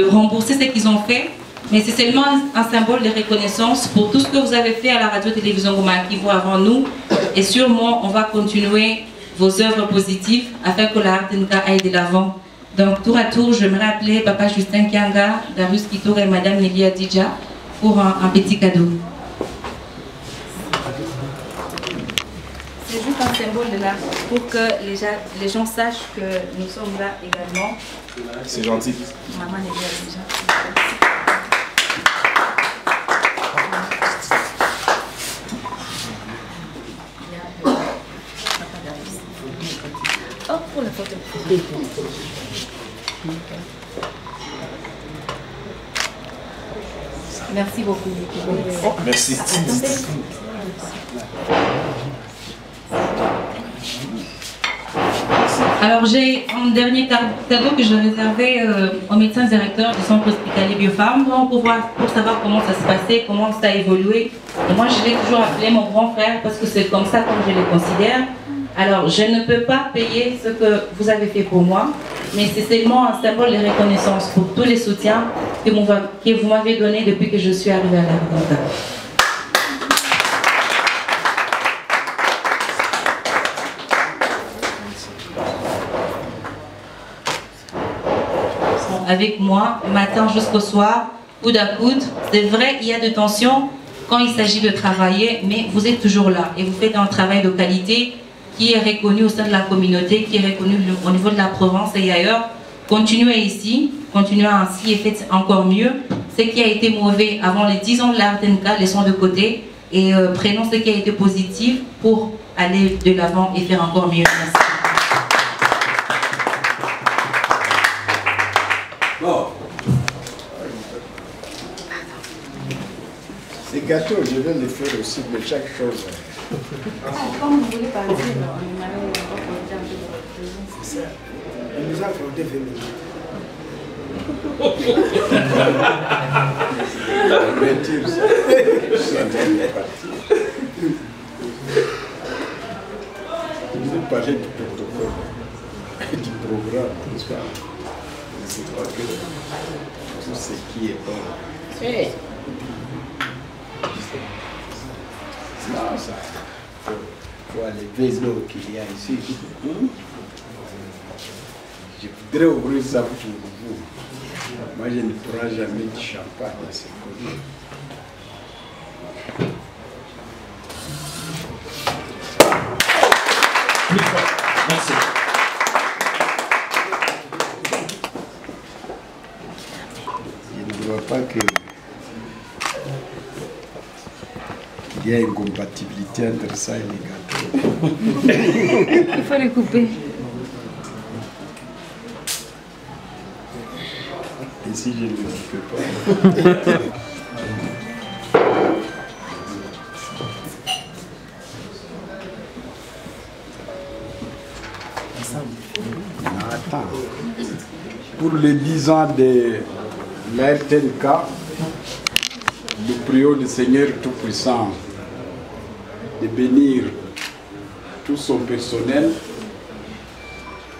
rembourser ce qu'ils ont fait, mais c'est seulement un symbole de reconnaissance pour tout ce que vous avez fait à la radio-télévision Ngoma ya Kivu avant nous, et sûrement on va continuer vos œuvres positives afin que la RTNK aille de l'avant. Donc tour à tour, j'aimerais appeler Papa Justin Kianga, Darius Kitour et Madame Nelly Adidja pour un petit cadeau. C'est juste un symbole de l'art pour que les gens sachent que nous sommes là également. C'est gentil. Maman Nelly Adidja. Oh, pour la photo. Merci beaucoup. Oh, merci. Alors j'ai un dernier cadeau que je réservais au médecin directeur du centre hospitalier Biopharm pour savoir comment ça se passait, comment ça a évolué. Et moi je l'ai toujours appelé mon grand frère parce que c'est comme ça comme je le considère. Alors je ne peux pas payer ce que vous avez fait pour moi, mais c'est seulement un symbole de reconnaissance pour tous les soutiens que vous m'avez donné depuis que je suis arrivée à la RTNK. Avec moi, matin jusqu'au soir, coude à coude. C'est vrai, il y a de tensions quand il s'agit de travailler, mais vous êtes toujours là et vous faites un travail de qualité qui est reconnu au sein de la communauté, qui est reconnu au niveau de la Provence et ailleurs. Continuez ici, continuez ainsi et faites encore mieux. Ce qui a été mauvais avant les 10 ans de la RTNK, laissons de côté et prenons ce qui a été positif pour aller de l'avant et faire encore mieux. Merci. Bon. Les gâteaux, je vais les faire aussi, mais chaque chose. Comme vous voulez partir, on aimerait apporter un peu de votre présence. C'est ça. On nous a accordé 20 minutes. Vous parlez du protocole, du programme, n'est-ce pas? C'est pas que tout ce qui est bon. Non, ça. Faut enlever l'eau qu'il y a ici. Je voudrais ouvrir ça pour vous. Moi, je ne prends jamais du champagne, c'est connu. Merci. Je ne vois pas que il y a une compatibilité entre ça et les gâteaux. Il faut les couper. Et si je ne le fais pas? Attends. Pour les 10 ans de la RTNK, nous prions le Seigneur Tout-Puissant de bénir tout son personnel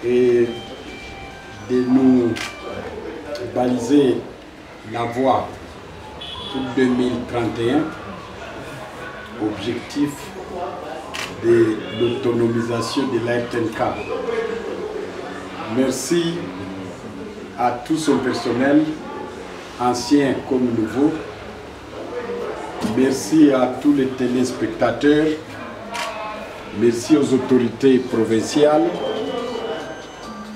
et de nous baliser la voie pour 2031, objectif de l'autonomisation de la RTNK. Merci à tout son personnel, ancien comme nouveau. Merci à tous les téléspectateurs. Merci aux autorités provinciales.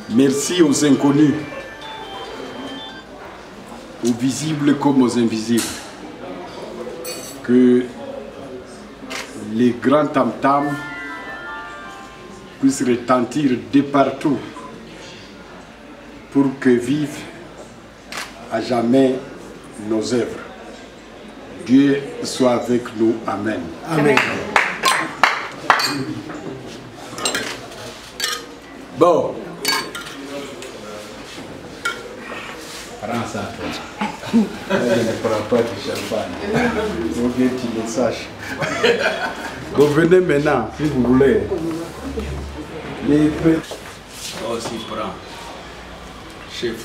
Merci aux inconnus, aux visibles comme aux invisibles. Que les grands tam-tams puissent retentir de partout pour que vivent à jamais nos œuvres. Dieu soit avec nous. Amen. Amen. Bon. Prends ça. Je ne prends pas de champagne. Il faut que tu le saches. Vous venez maintenant, si vous voulez. Les petits. Aussi prends. Chef,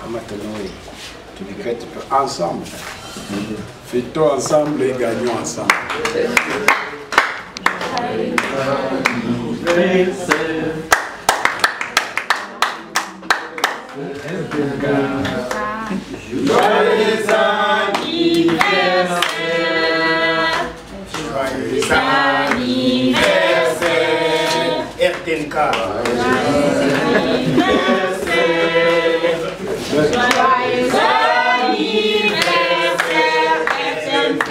comment te nommer? Tu dis que tu peux ensemble. Fêtons ensemble et gagnons ensemble. Joyeux anniversaire. Joyeux anniversaire. RTNK. Joyeux anniversaire. Joyeux anniversaire, RTNK.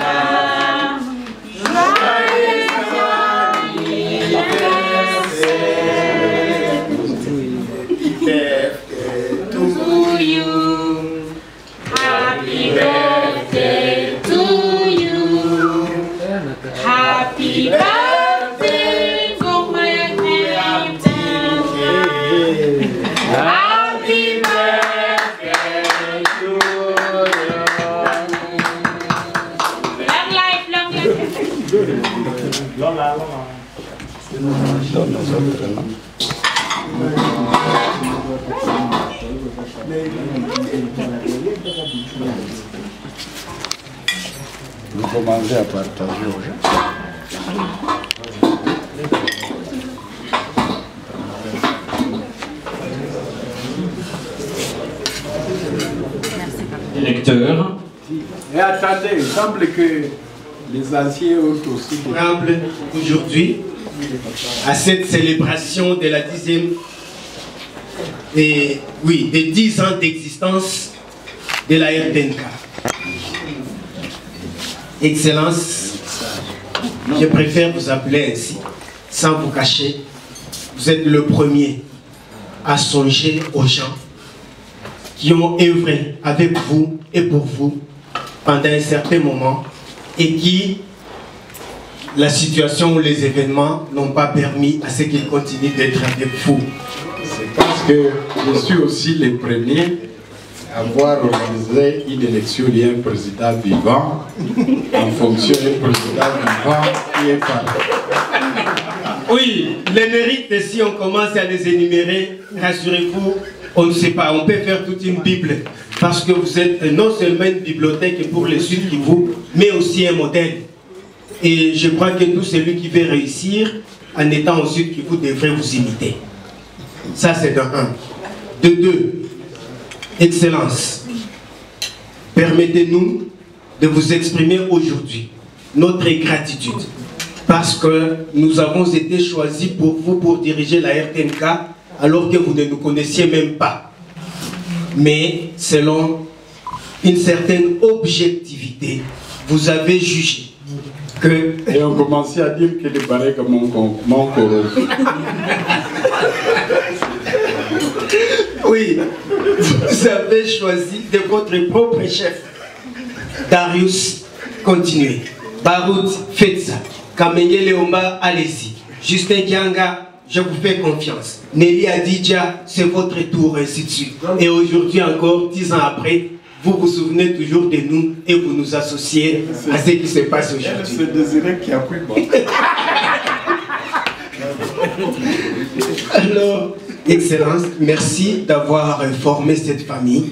Joyeux anniversaire. To you. Happy birthday to you. Happy birthday to my Happy birthday to you. Long life, long life. Long life, long life. Vous commencez à partager aux gens. heures. Et attendez, il semble que les anciens ont aussi des... Aujourd'hui, à cette célébration de la 10e des 10 ans d'existence de la RTNK. Excellence, je préfère vous appeler ainsi, sans vous cacher. Vous êtes le premier à songer aux gens qui ont œuvré avec vous et pour vous pendant un certain moment et qui, la situation ou les événements n'ont pas permis à ce qu'ils continuent d'être avec vous. C'est parce que je suis aussi le premier à avoir organisé une élection il y a un président vivant en fonction d'un président vivant qui est parti. Oui, les mérites, si on commence à les énumérer, rassurez-vous, on ne sait pas, on peut faire toute une Bible, parce que vous êtes non seulement une bibliothèque pour les Sud-Kivu, mais aussi un modèle. Et je crois que tout celui qui veut réussir, en étant au Sud-Kivu, devrait vous imiter. Ça, c'est de un. De deux, Excellence, permettez-nous de vous exprimer aujourd'hui notre gratitude. Parce que nous avons été choisis pour vous pour diriger la RTNK alors que vous ne nous connaissiez même pas. Mais selon une certaine objectivité, vous avez jugé que... Et on commençait à dire que les barils comme mon coro. Oui, vous avez choisi de votre propre chef. Darius, continuez. Baroud, faites ça. Kamenge Leomba, allez-y. Justin Kianga, je vous fais confiance. Nelly Adidja, c'est votre tour, ainsi de suite. Et aujourd'hui encore, 10 ans après, vous vous souvenez toujours de nous et vous nous associez à ce qui se passe aujourd'hui. C'est Désiré qui a pris bon. Alors, Excellence, merci d'avoir formé cette famille.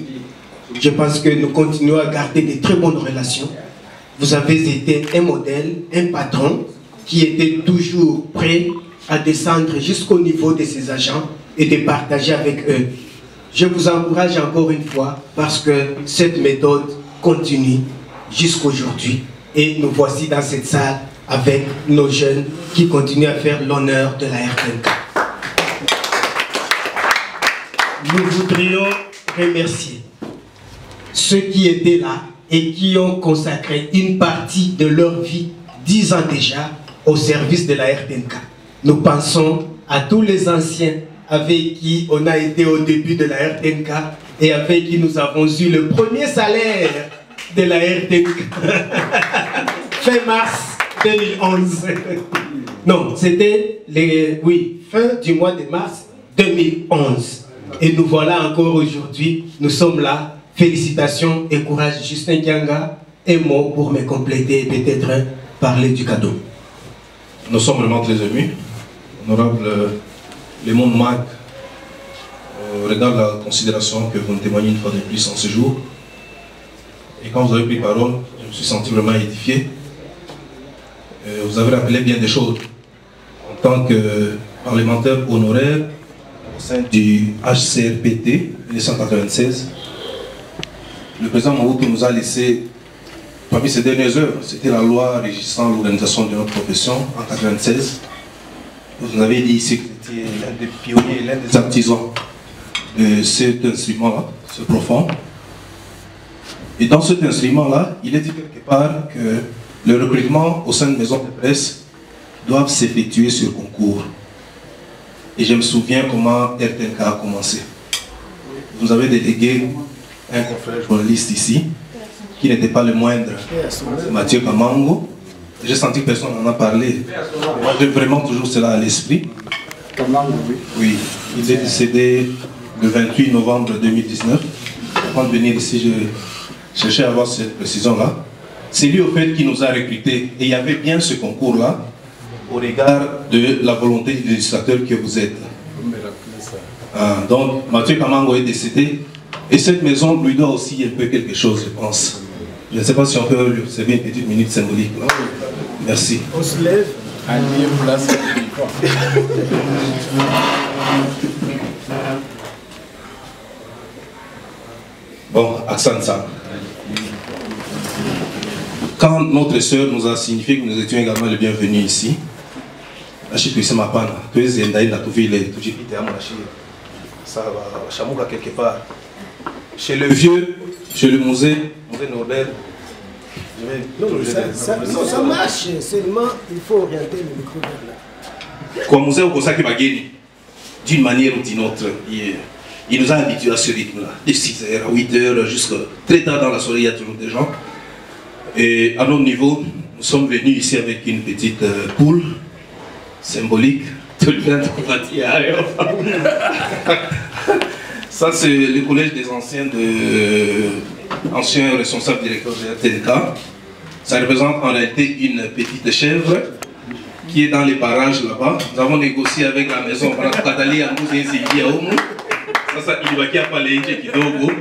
Je pense que nous continuons à garder de très bonnes relations. Vous avez été un modèle, un patron qui était toujours prêt à descendre jusqu'au niveau de ses agents et de partager avec eux. Je vous encourage encore une fois parce que cette méthode continue jusqu'aujourd'hui. Et nous voici dans cette salle avec nos jeunes qui continuent à faire l'honneur de la RTNK. Nous voudrions remercier ceux qui étaient là et qui ont consacré une partie de leur vie, 10 ans déjà, au service de la RTNK. Nous pensons à tous les anciens avec qui on a été au début de la RTNK et avec qui nous avons eu le premier salaire de la RTNK. Fin mars 2011. Non, c'était fin du mois de mars 2011. Et nous voilà encore aujourd'hui, nous sommes là. Félicitations et courage, Justin Kianga. Un mot pour me compléter et peut-être parler du cadeau. Nous sommes vraiment très émus. Honorable, le monde manque. Regarde la considération que vous nous témoignez une fois de plus en ce jour. Et quand vous avez pris parole, je me suis senti vraiment édifié. Vous avez rappelé bien des choses. En tant que parlementaire honoraire au sein du HCRPT 1996, le président Mobutu nous a laissé, parmi ces dernières heures, c'était la loi régissant l'organisation de notre profession en 1996. Vous nous avez dit ici que vous étiez l'un des pionniers, l'un des artisans de cet instrument-là, ce profond. Et dans cet instrument-là, il est dit quelque part que le recrutement au sein de maisons de presse doivent s'effectuer sur concours. Et je me souviens comment RTNK a commencé. Vous avez délégué un confrère journaliste ici, qui n'était pas le moindre, Mathieu Kamango. J'ai senti que personne n'en a parlé. Moi, j'ai vraiment toujours cela à l'esprit. Oui, il est décédé le 28 novembre 2019. Avant de venir ici, je cherchais à avoir cette précision-là. C'est lui, au fait, qui nous a recrutés. Et il y avait bien ce concours-là, au regard de la volonté du législateur que vous êtes. Donc, Mathieu Kamango est décédé. Et cette maison lui doit aussi un peu quelque chose, je pense. Je ne sais pas si on peut lui observer une petite minute symbolique. Merci. On se lève. Allez, place. Bon, accent ça. notre sœur nous a signifié que nous étions également les bienvenus ici. Ça va Chamouka quelque part. Chez le vieux, chez le musée Norbert. Ça marche, seulement il faut orienter le micro vers là. Comme musée au Kosaki Bageni, d'une manière ou d'une autre, il nous a habitués à ce rythme-là. De 6h à 8h, jusqu'à très tard dans la soirée, il y a toujours des gens. Et à notre niveau, nous sommes venus ici avec une petite poule symbolique. Tout le monde va dire. Ça, c'est le collège des anciens responsables directeurs de RTNK. Ça représente en réalité une petite chèvre qui est dans les parages là-bas. Nous avons négocié avec la maison. Ça, il va qui a parlé de Kidogo.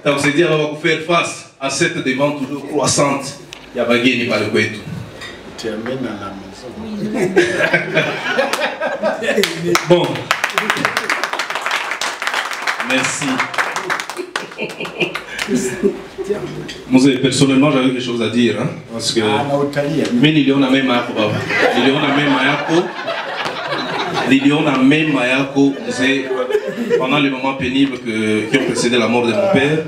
Donc, c'est dire, on va faire face à cette demande toujours croissante. Il y a bagé ni pas le Kouetou. Tu amènes à la maison. Bon. Merci. Moi, personnellement, j'avais quelque chose à dire. Hein, parce que. Mais il y en a même à Mayako. Pendant les moments pénibles qui ont précédé la mort de mon père,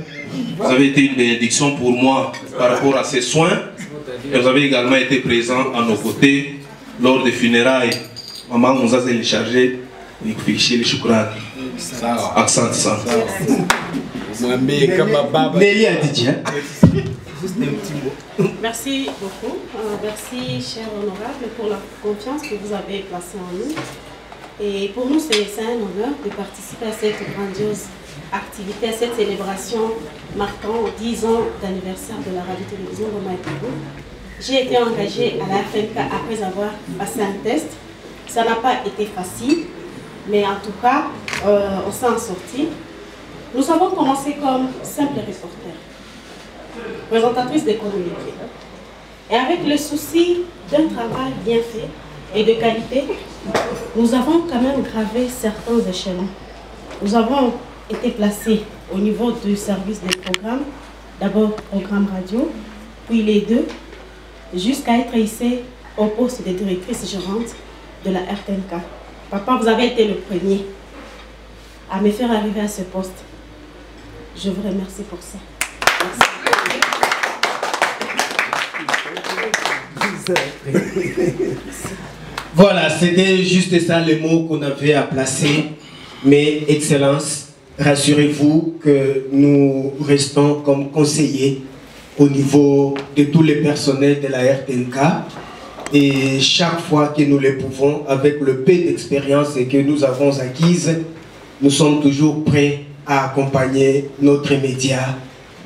vous avez été une bénédiction pour moi par rapport à ces soins. Et vous avez également été présent à nos côtés lors des funérailles. Maman nous a chargé de fichier les choukran. Accent ça. Nelly a dit, hein? Merci beaucoup. Merci, cher honorable, pour la confiance que vous avez placée en nous. Et pour nous, c'est un honneur de participer à cette grandiose activité, à cette célébration marquant 10 ans d'anniversaire de la radio-télévision Goma et Togo. J'ai été engagée à la FNK après avoir passé un test. Ça n'a pas été facile, mais en tout cas, on s'en sorti. Nous avons commencé comme simple reporter, présentatrice des communiqués. Et avec le souci d'un travail bien fait et de qualité, nous avons quand même gravé certains échelons. Nous avons été placés au niveau du service des programmes, d'abord programme radio, puis les deux, jusqu'à être hissé au poste de directrice gérante de la RTNK. Papa, vous avez été le premier à me faire arriver à ce poste. Je vous remercie pour ça. Voilà, c'était juste ça les mots qu'on avait à placer. Mais Excellence, rassurez-vous que nous restons comme conseillers au niveau de tous les personnels de la RTNK. Et chaque fois que nous le pouvons, avec le peu d'expérience que nous avons acquise, nous sommes toujours prêts à accompagner notre média,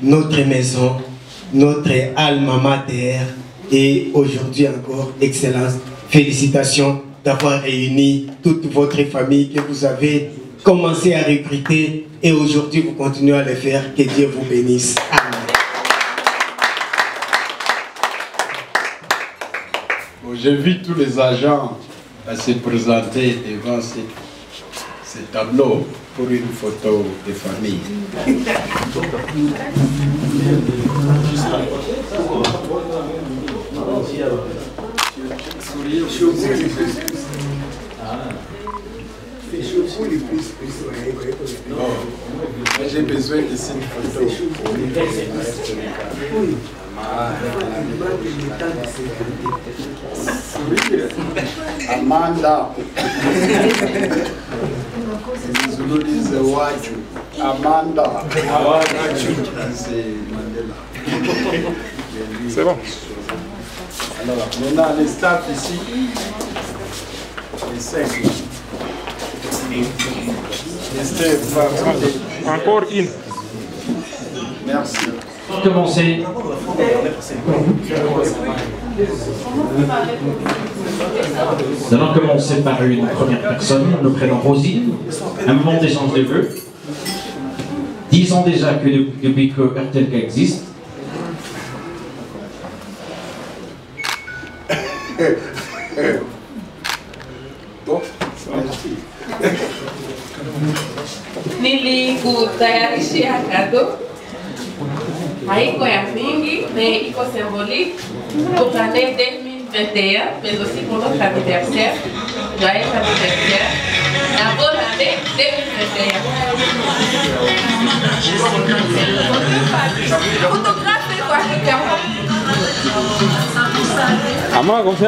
notre maison, notre alma mater. Et aujourd'hui encore, Excellence, félicitations d'avoir réuni toute votre famille que vous avez commencé à recruter et aujourd'hui vous continuez à le faire. Que Dieu vous bénisse. Amen. J'invite tous les agents à se présenter devant ce tableau pour une photo de famille. J'ai besoin de cette photo. Amanda. Amanda. C'est Mandela. C'est bon. Alors, maintenant, les staffs ici, les 5. Les staffs. Encore une. Merci. Commencer. Nous allons commencer par une première personne, nous prénom Rosine, un moment d'échange de vœux. 10 ans déjà que depuis que RTNK existe. Bon, merci. Nili kutayarisha kado haiko ya mingi, mais iko symbolique pour l'année 2021, mais aussi pour notre anniversaire. Joyeux anniversaire. La bonne année 2021. Photographe, c'est quoi? À moi, comme ça.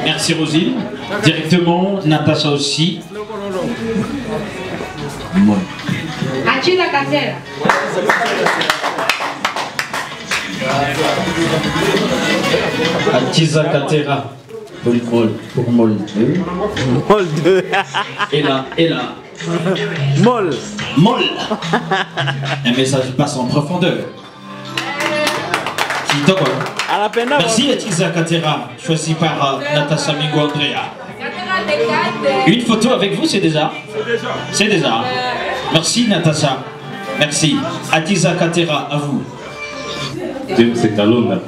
Merci Rosine. Directement, Natacha aussi. Achila Katera. Atiza Katera. Pour Moll. Moll 2. Et là. Moll. Un message passe en profondeur. Merci Atiza Katera, choisi par Natacha Mingo Andrea. Une photo avec vous, c'est déjà? C'est déjà. Merci Natacha. Merci. Atiza Katera, à vous. C'est Kalonda.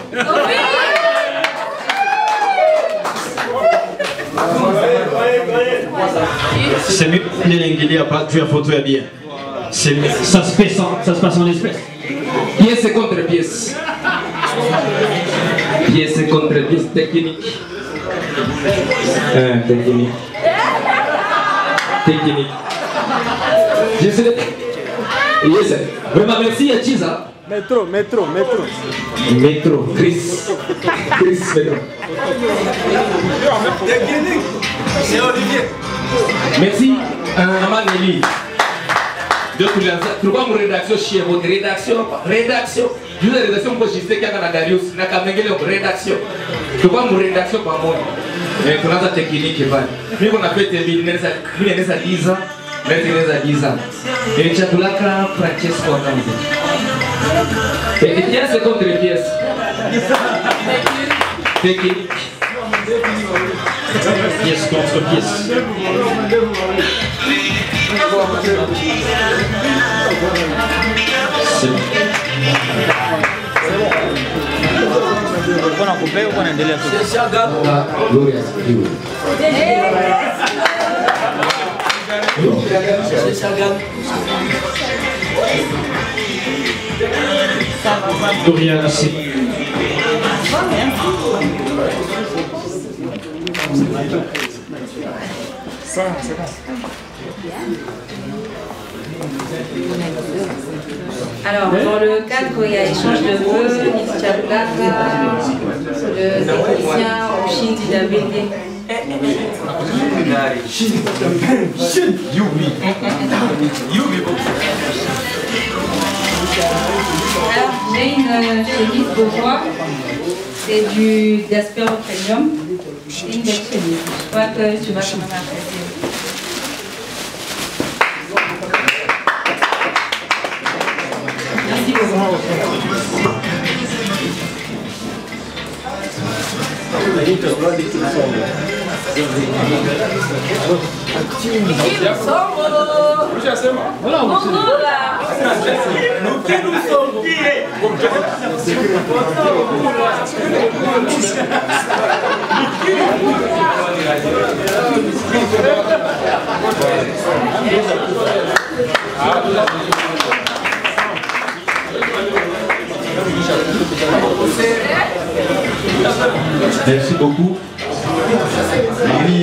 C'est mieux que les pas tu as photo est bien. Ça se passe en espèces. Pièce contre pièce. Pièce contre pièce technique. Technique. Je sais. Yes. Vraiment merci à Chiza. Métro. Chris. Métro. Technique. C'est Olivier. Merci à Maneli. Pourquoi mon rédaction chez votre rédaction? Je vous ai rédaction pour juste qu'il y a dans Darius. Na kamengele rédaction. Pourquoi mon rédaction pas moi? Mais pour la technique et va. Mais on a fait des milliers de 10 ans. Et Chakulaka Francesco Akanze. Et pièce contre pièce. Technique. Pièce contre pièce. C'est bon. On a coupé ou on a endelea? Gloria, merci. Ça, c'est bon. Alors, dans le cadre, il y a échange de vœux, Nix Chabulaka, le technicien Oshindi Dabende. Alors, j'ai une chemise Beauvoir, c'est du Gasper Premium. C'est une belle chemise. Je crois que tu vas quand même apprécier. Merci beaucoup. Merci beaucoup. Mami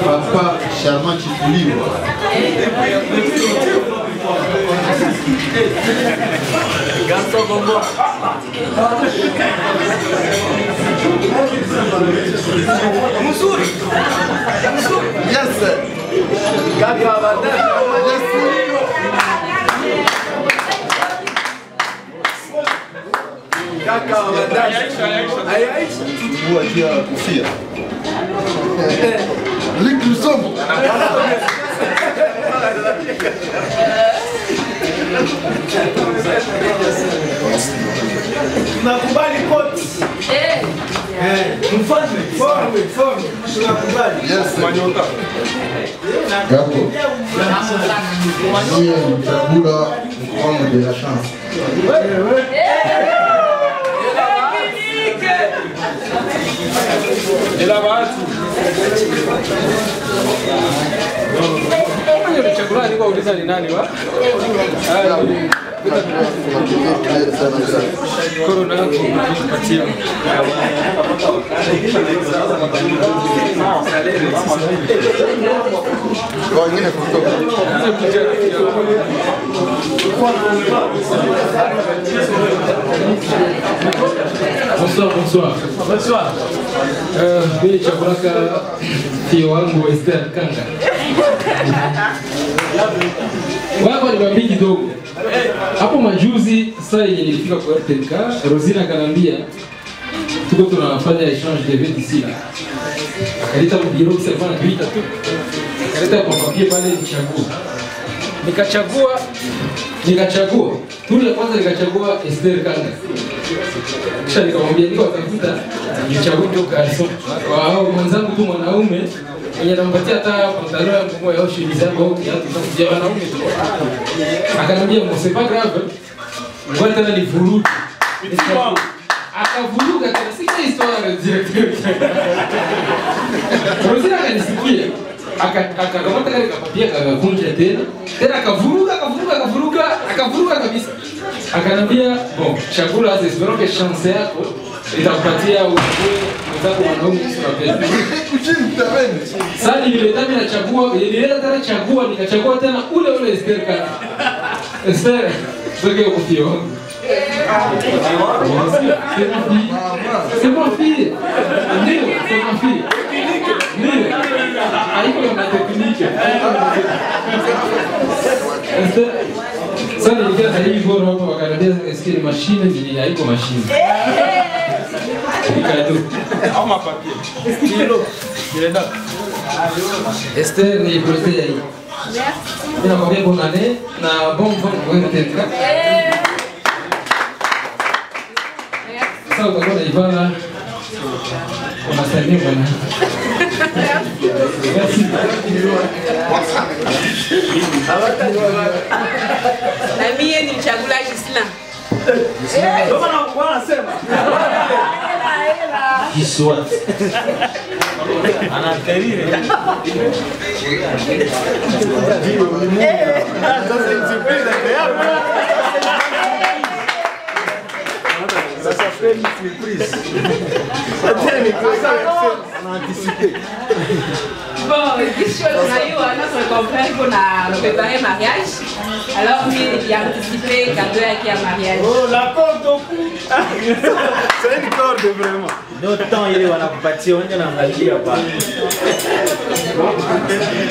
Papa Charmant Chipuli. Garçon bonbon. Musuri. Yes. Kaka Abada. Yes. Kaka Abada. Aïe. Vous êtes à Koufia. Luc, nous sommes. Tunakubali koti. Mfalme, forme. Tunakubali. Yes. Manyota. Gabo. Nous Chabula, nous prendre de la chance. Et là-bas, chakula alikuwa uliza ni nani wa? Corona kupatia. Kwa wengine kutoka. Bonsoir, bonsoir. Bonsoir. Mimi chakula tio wangu Esther Kanga. Wako niwaambie kidogo. Hapo majuzi saa yenye nilifika kwa RTNK, Rosina akanambia tuko tunafanya exchange de vêtements ici là. Akaleta mbiro kusema na kuita tu. Akaleta kwa papier pale nikachagua. Tule kwanza nikachagua Esther Kanga. Kisha nikamwambia niko tafuta nichague ndio garçon. Kwa hao mwenzangu tu mwanaume mwenye anampatia hata pantalon ya nguo ya shule zangu au kiatu vya wanaume tu. Akanambia c'est pas grave. Ngoja tena nivuruge. Akavuruga tena sika histoire directeur. Rosina akanisikia. Akakamata kale kapapia akakunja tena akavuruga kabisa. Akanambia bon, chakula espérons que chance yako itakupatia uwe mtako mwanaume usipende. Sasa nilileta mimi nachagua, nikachagua tena ule Esther Kanga. Esther, sogea ukufio. C'est mon fille. Ndio, c'est ma fille. Ndio. Haiko na technique. Sasa nilikia hii bora hapo wakaniambia eske ni machine ni haiko machine. Nikado. Au mapapier. Kilo. Nilenda. Esther ni projet ya hii. Merci. Ninakwambia bonne année na bon RTNK. Sasa utakuwa na Ivana unasalimia bwana. Merci. Na mie nilichagula Gisla. Ndio wanasema. Kiswat. Anakariri. Ça s'appelle une surprise. On a anticipé. Bon, Gisla, notre compagnie qu'on a préparé mariage. Alors, il a anticipé cadeau avec un mariage. Oh, la corde au cou. C'est une corde vraiment. Notre temps, il est à la partie, on est en Algérie.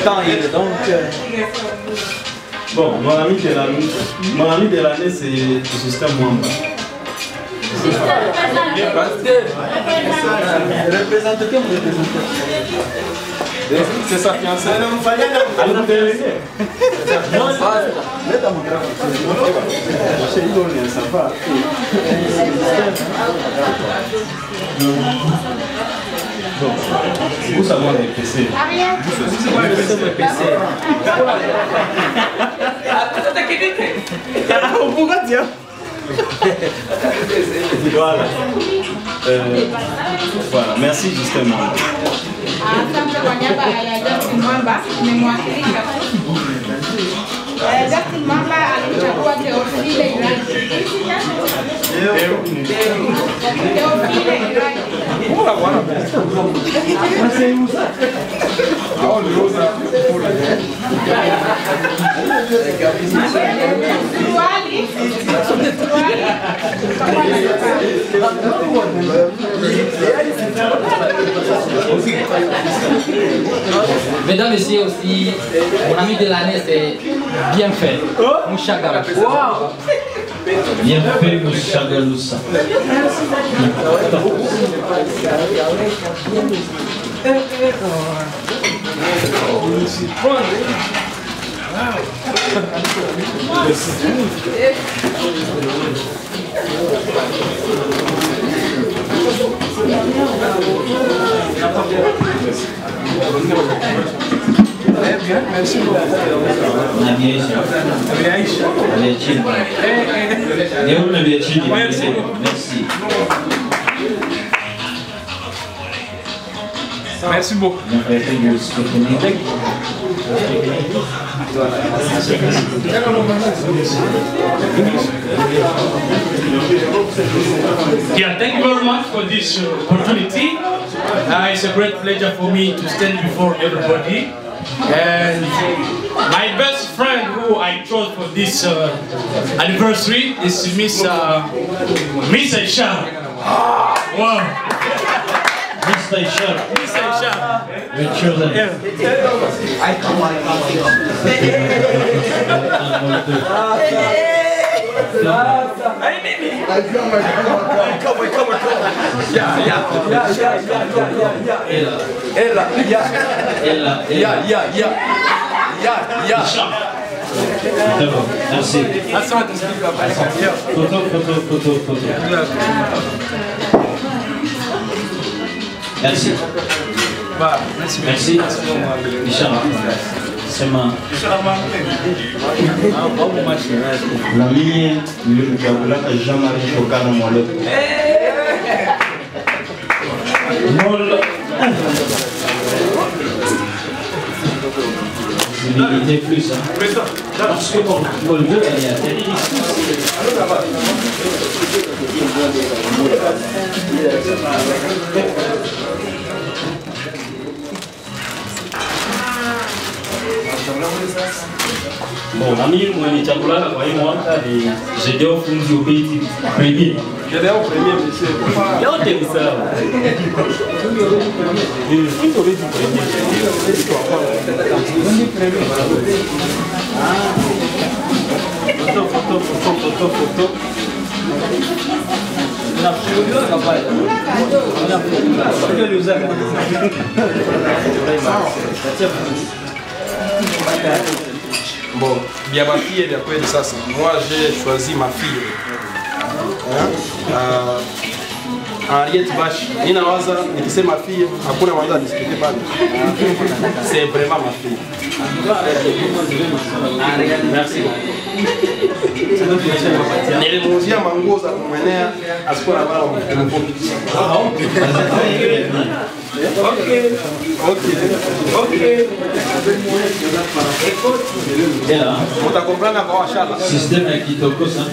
Temps, il est donc. Bon, mon ami de l'année, c'est le système Mwamba. Représente qui c'est sa fiancée. Elle nous délégué. Ça va. Vous savez les PC. Pourquoi dire? Voilà. Voilà, merci justement. Asante kwa niaba ya Justin Mwamba, nimemwakilisha tu. Justin Mwamba alimchagua Theophile Irangi. Theophile Irangi. Mesdames, messieurs, aussi, mon ami de l'année, c'est bien fait. Mouchaga. Bien fait, Mouchaga Loussa. Bien, merci beaucoup. Merci. Merci beaucoup. Yeah, thank you very much for this opportunity. It's a great pleasure for me to stand before everybody. And my best friend who I chose for this anniversary is Miss Aisha. Wow. Mr. Aisha. Mr. Aisha. We're chosen. Merci. Photo. Merci. Merci. Richard. C'est ma. La ligne, le vocabulaire Jean-Marie Focana Molo. Visibilité plus. Parce que pour le jeu, il y a des Bon, nami mwenye chakula kwa hii mwaka ni Jedeo Funzi Ubiti premier. Jedeo premier monsieur. Yote ni sawa. Foto. Bon, bien ma fille elle est après ça. Moi j'ai choisi ma fille. Henriette Bache. Ninawaza nikisema fille hakuna mwanzo anisikilize bado. C'est vraiment ma fille. Merci. Nilimuuzia manguo za kumwenea asikuwa na bala mfupi. Okay. Mutakombrana kwa washala. Système ya kitoko ça.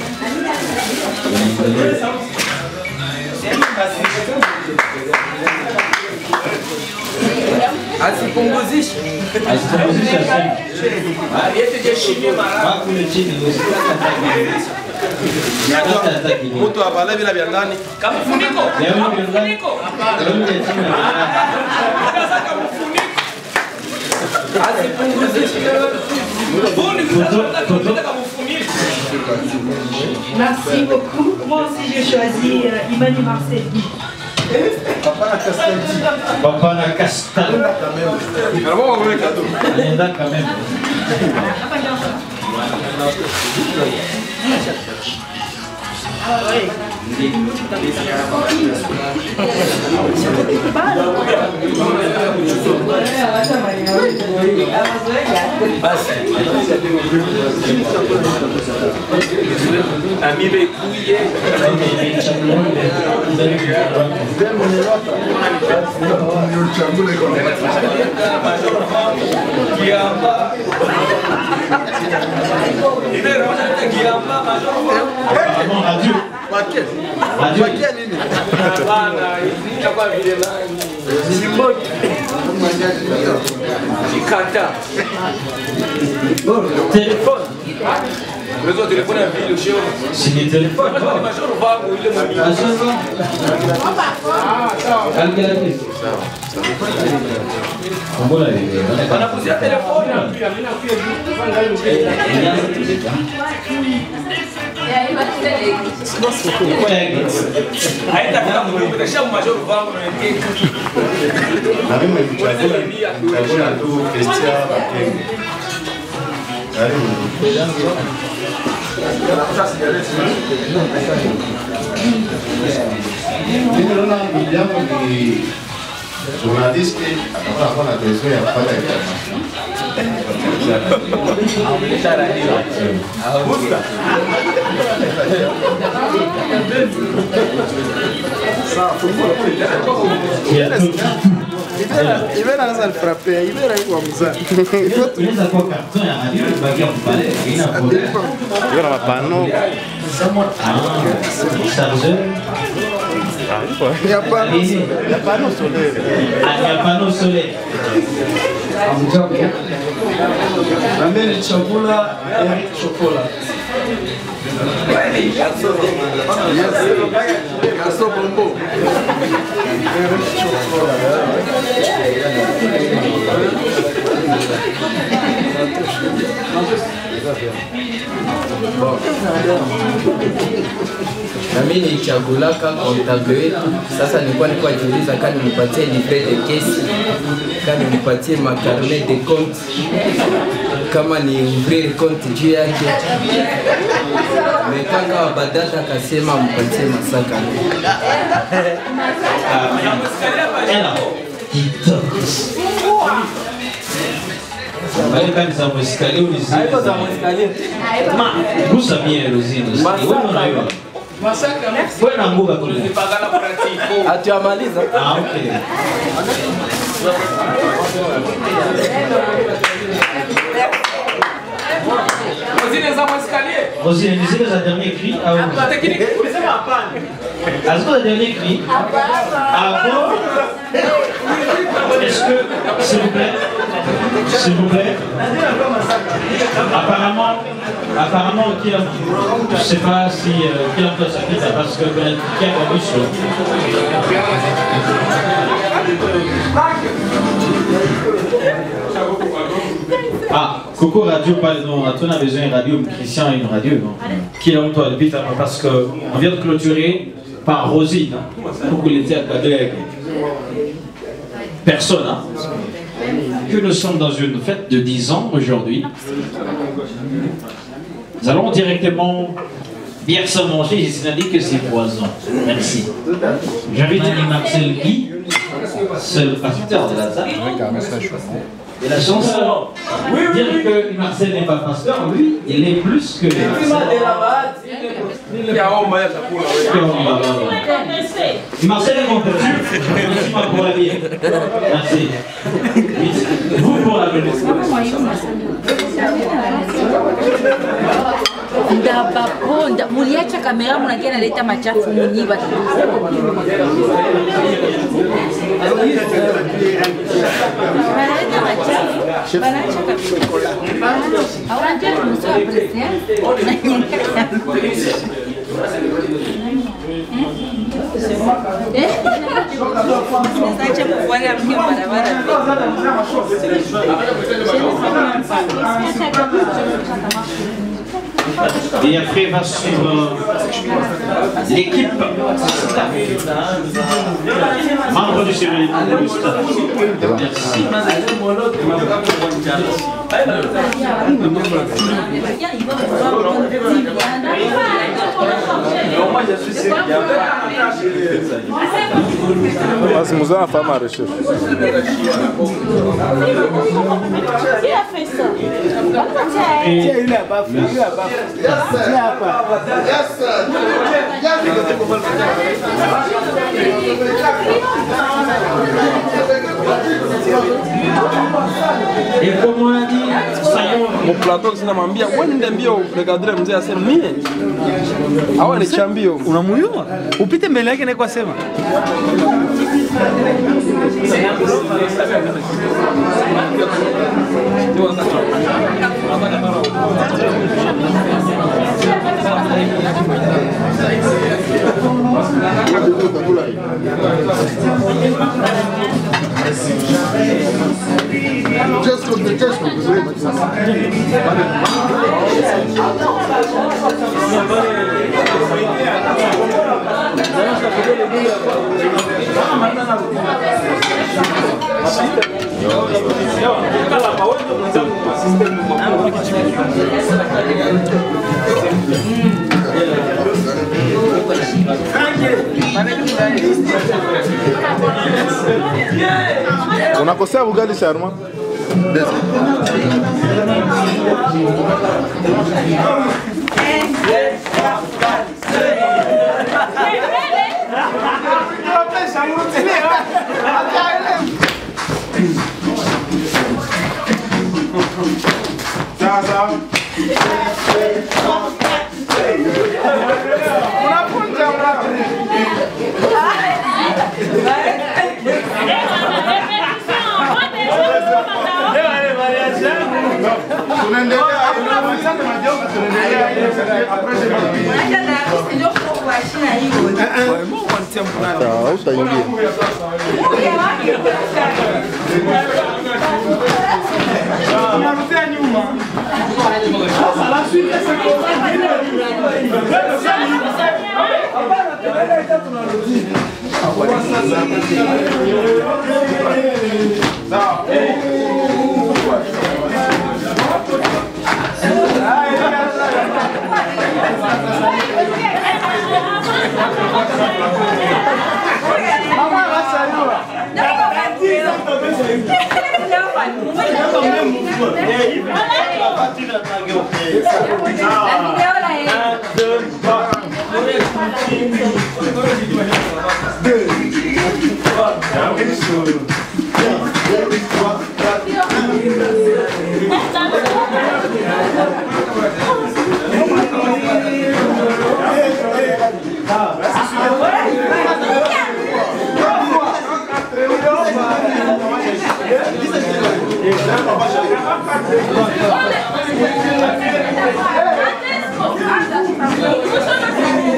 Asipunguzishe. Mtu abale bila vya ndani. Kama funiko. Merci beaucoup. Moi aussi j'ai choisi Imani Marcel. Papa na Castaldi. Alors on va le cadeau. Linda quand même. Téléphone. Le téléphone à vie, le chien. C'est des téléphones. Journaliste atakuwa na tezo ya kupata information. Il va dans le frapper, il va comme ça. Il est d'accord carton et radio, il va bien vous parler. Il y a un problème. Il va panneau. Chargeur. Il y a panneau solaire. Ah, il y a panneau solaire. La mère de Chaboula et Eric Chocolat. Garçon Bombo. Na mimi nichagulaka kontable wetu. Sasa nilikuwa jiuliza kama nimpatie livret de caisse, kama nimpatie ma carnet de compte, kama ni ouvrir compte juu yake. Mekaka wa badata akasema mpatie masaka. Vai kanisa mwesikali ulizini. Haiko za mwesikali. Ma, gusa mie luzini. Wewe unaiwa. Masaka. Wewe na nguga kule. Nipagana pratiko. Atiamaliza. Ah, okay. Rosine za mwesikalier. Rosine, ni zile za dernier cri au? La technique, ulisema hapana. Est-ce que le dernier cri? Avant. Est-ce que, s'il vous plaît, apparemment, je ne sais pas si qui a fait sa pizza parce que qui a connu Ah, Coco Radio, pardon, on a besoin d'une radio, Christian a une radio. Qui est en toi le pizza parce qu'on vient de clôturer par Rosine. Pour que l'été à cadrer personne. Hein, que nous sommes dans une fête de 10 ans aujourd'hui. Nous allons directement bien se manger. Ici, on a dit que c'est poison. Merci. J'invite Marcel Guy, c'est le pasteur de la salle. Et la chance dire que Marcel n'est pas pasteur, lui, il est plus que Marcel est mon petit. Merci pour la bière. Merci. Vous pour la bière. Ndabaponda muliacha kamera munakia naleta machafu munyiba banaleta machafu banaacha kamera awanjia mso wa president Nisache kufuata mke barabara. Et après va suivre l'équipe membre du cérémonie. Merci. Mas museu a fama recherche. Qui a fait ça? Il a pas fait. Il a pas fait. Et comme on a dit, mon plateau sinamwambia wewe ndio mbio regadre mzee asema mie hawa ni chambio unamuyua upite mbele yake na kwa sema Just communication. unakosea ugali sharma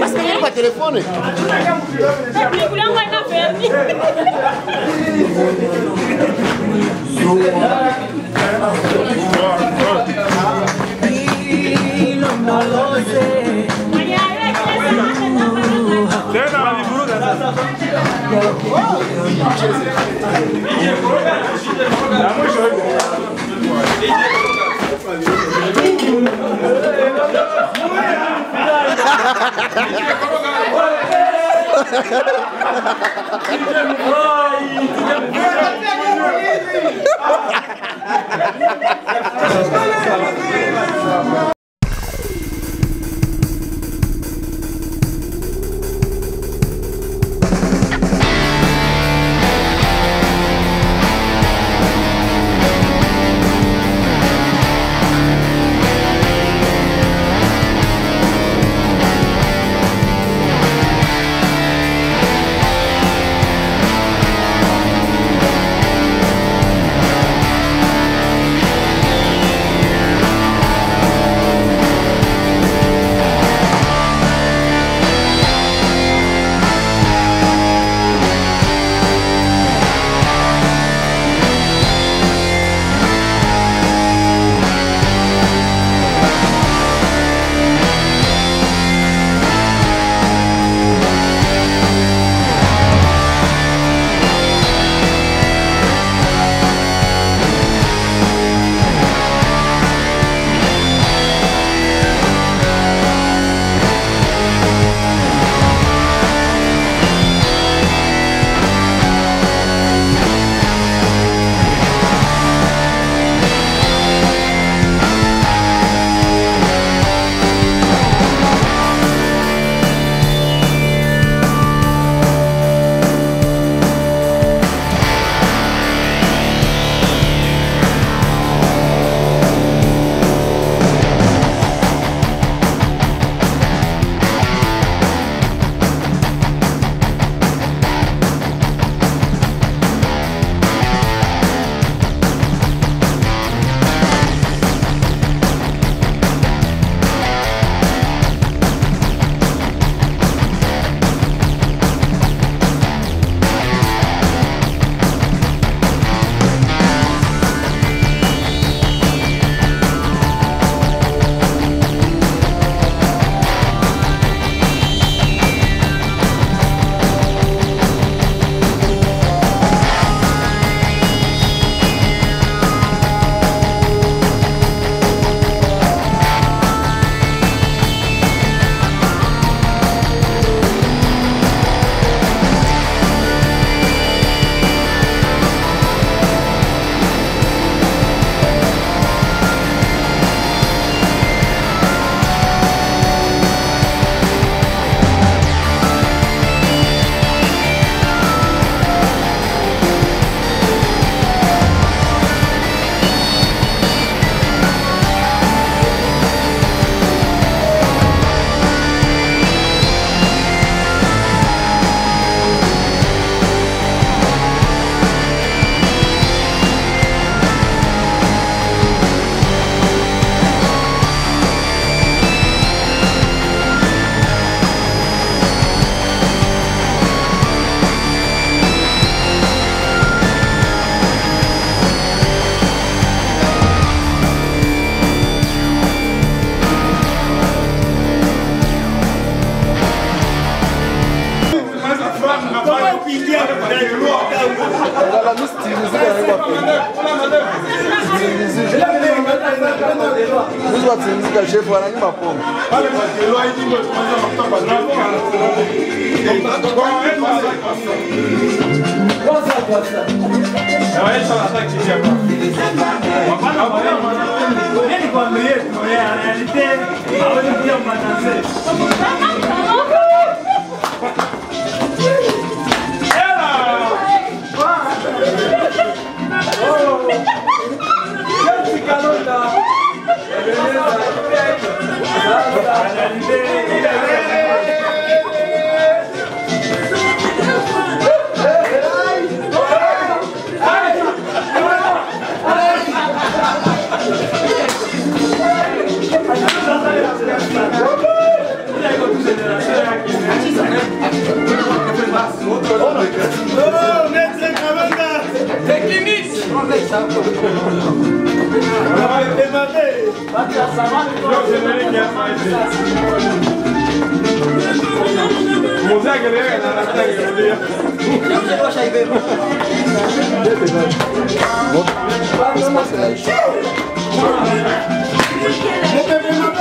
Mas peguei para telefone. Mtu atsinzika chef anani mapomo. Pale kwa kilo hii ndio tunaanza mafuta kwa drapo. Kwanza. Naweza hata kisia hapa. Mapana mwana. Nini kwa mbele yetu ya realite hawezi pia mbatanze. Não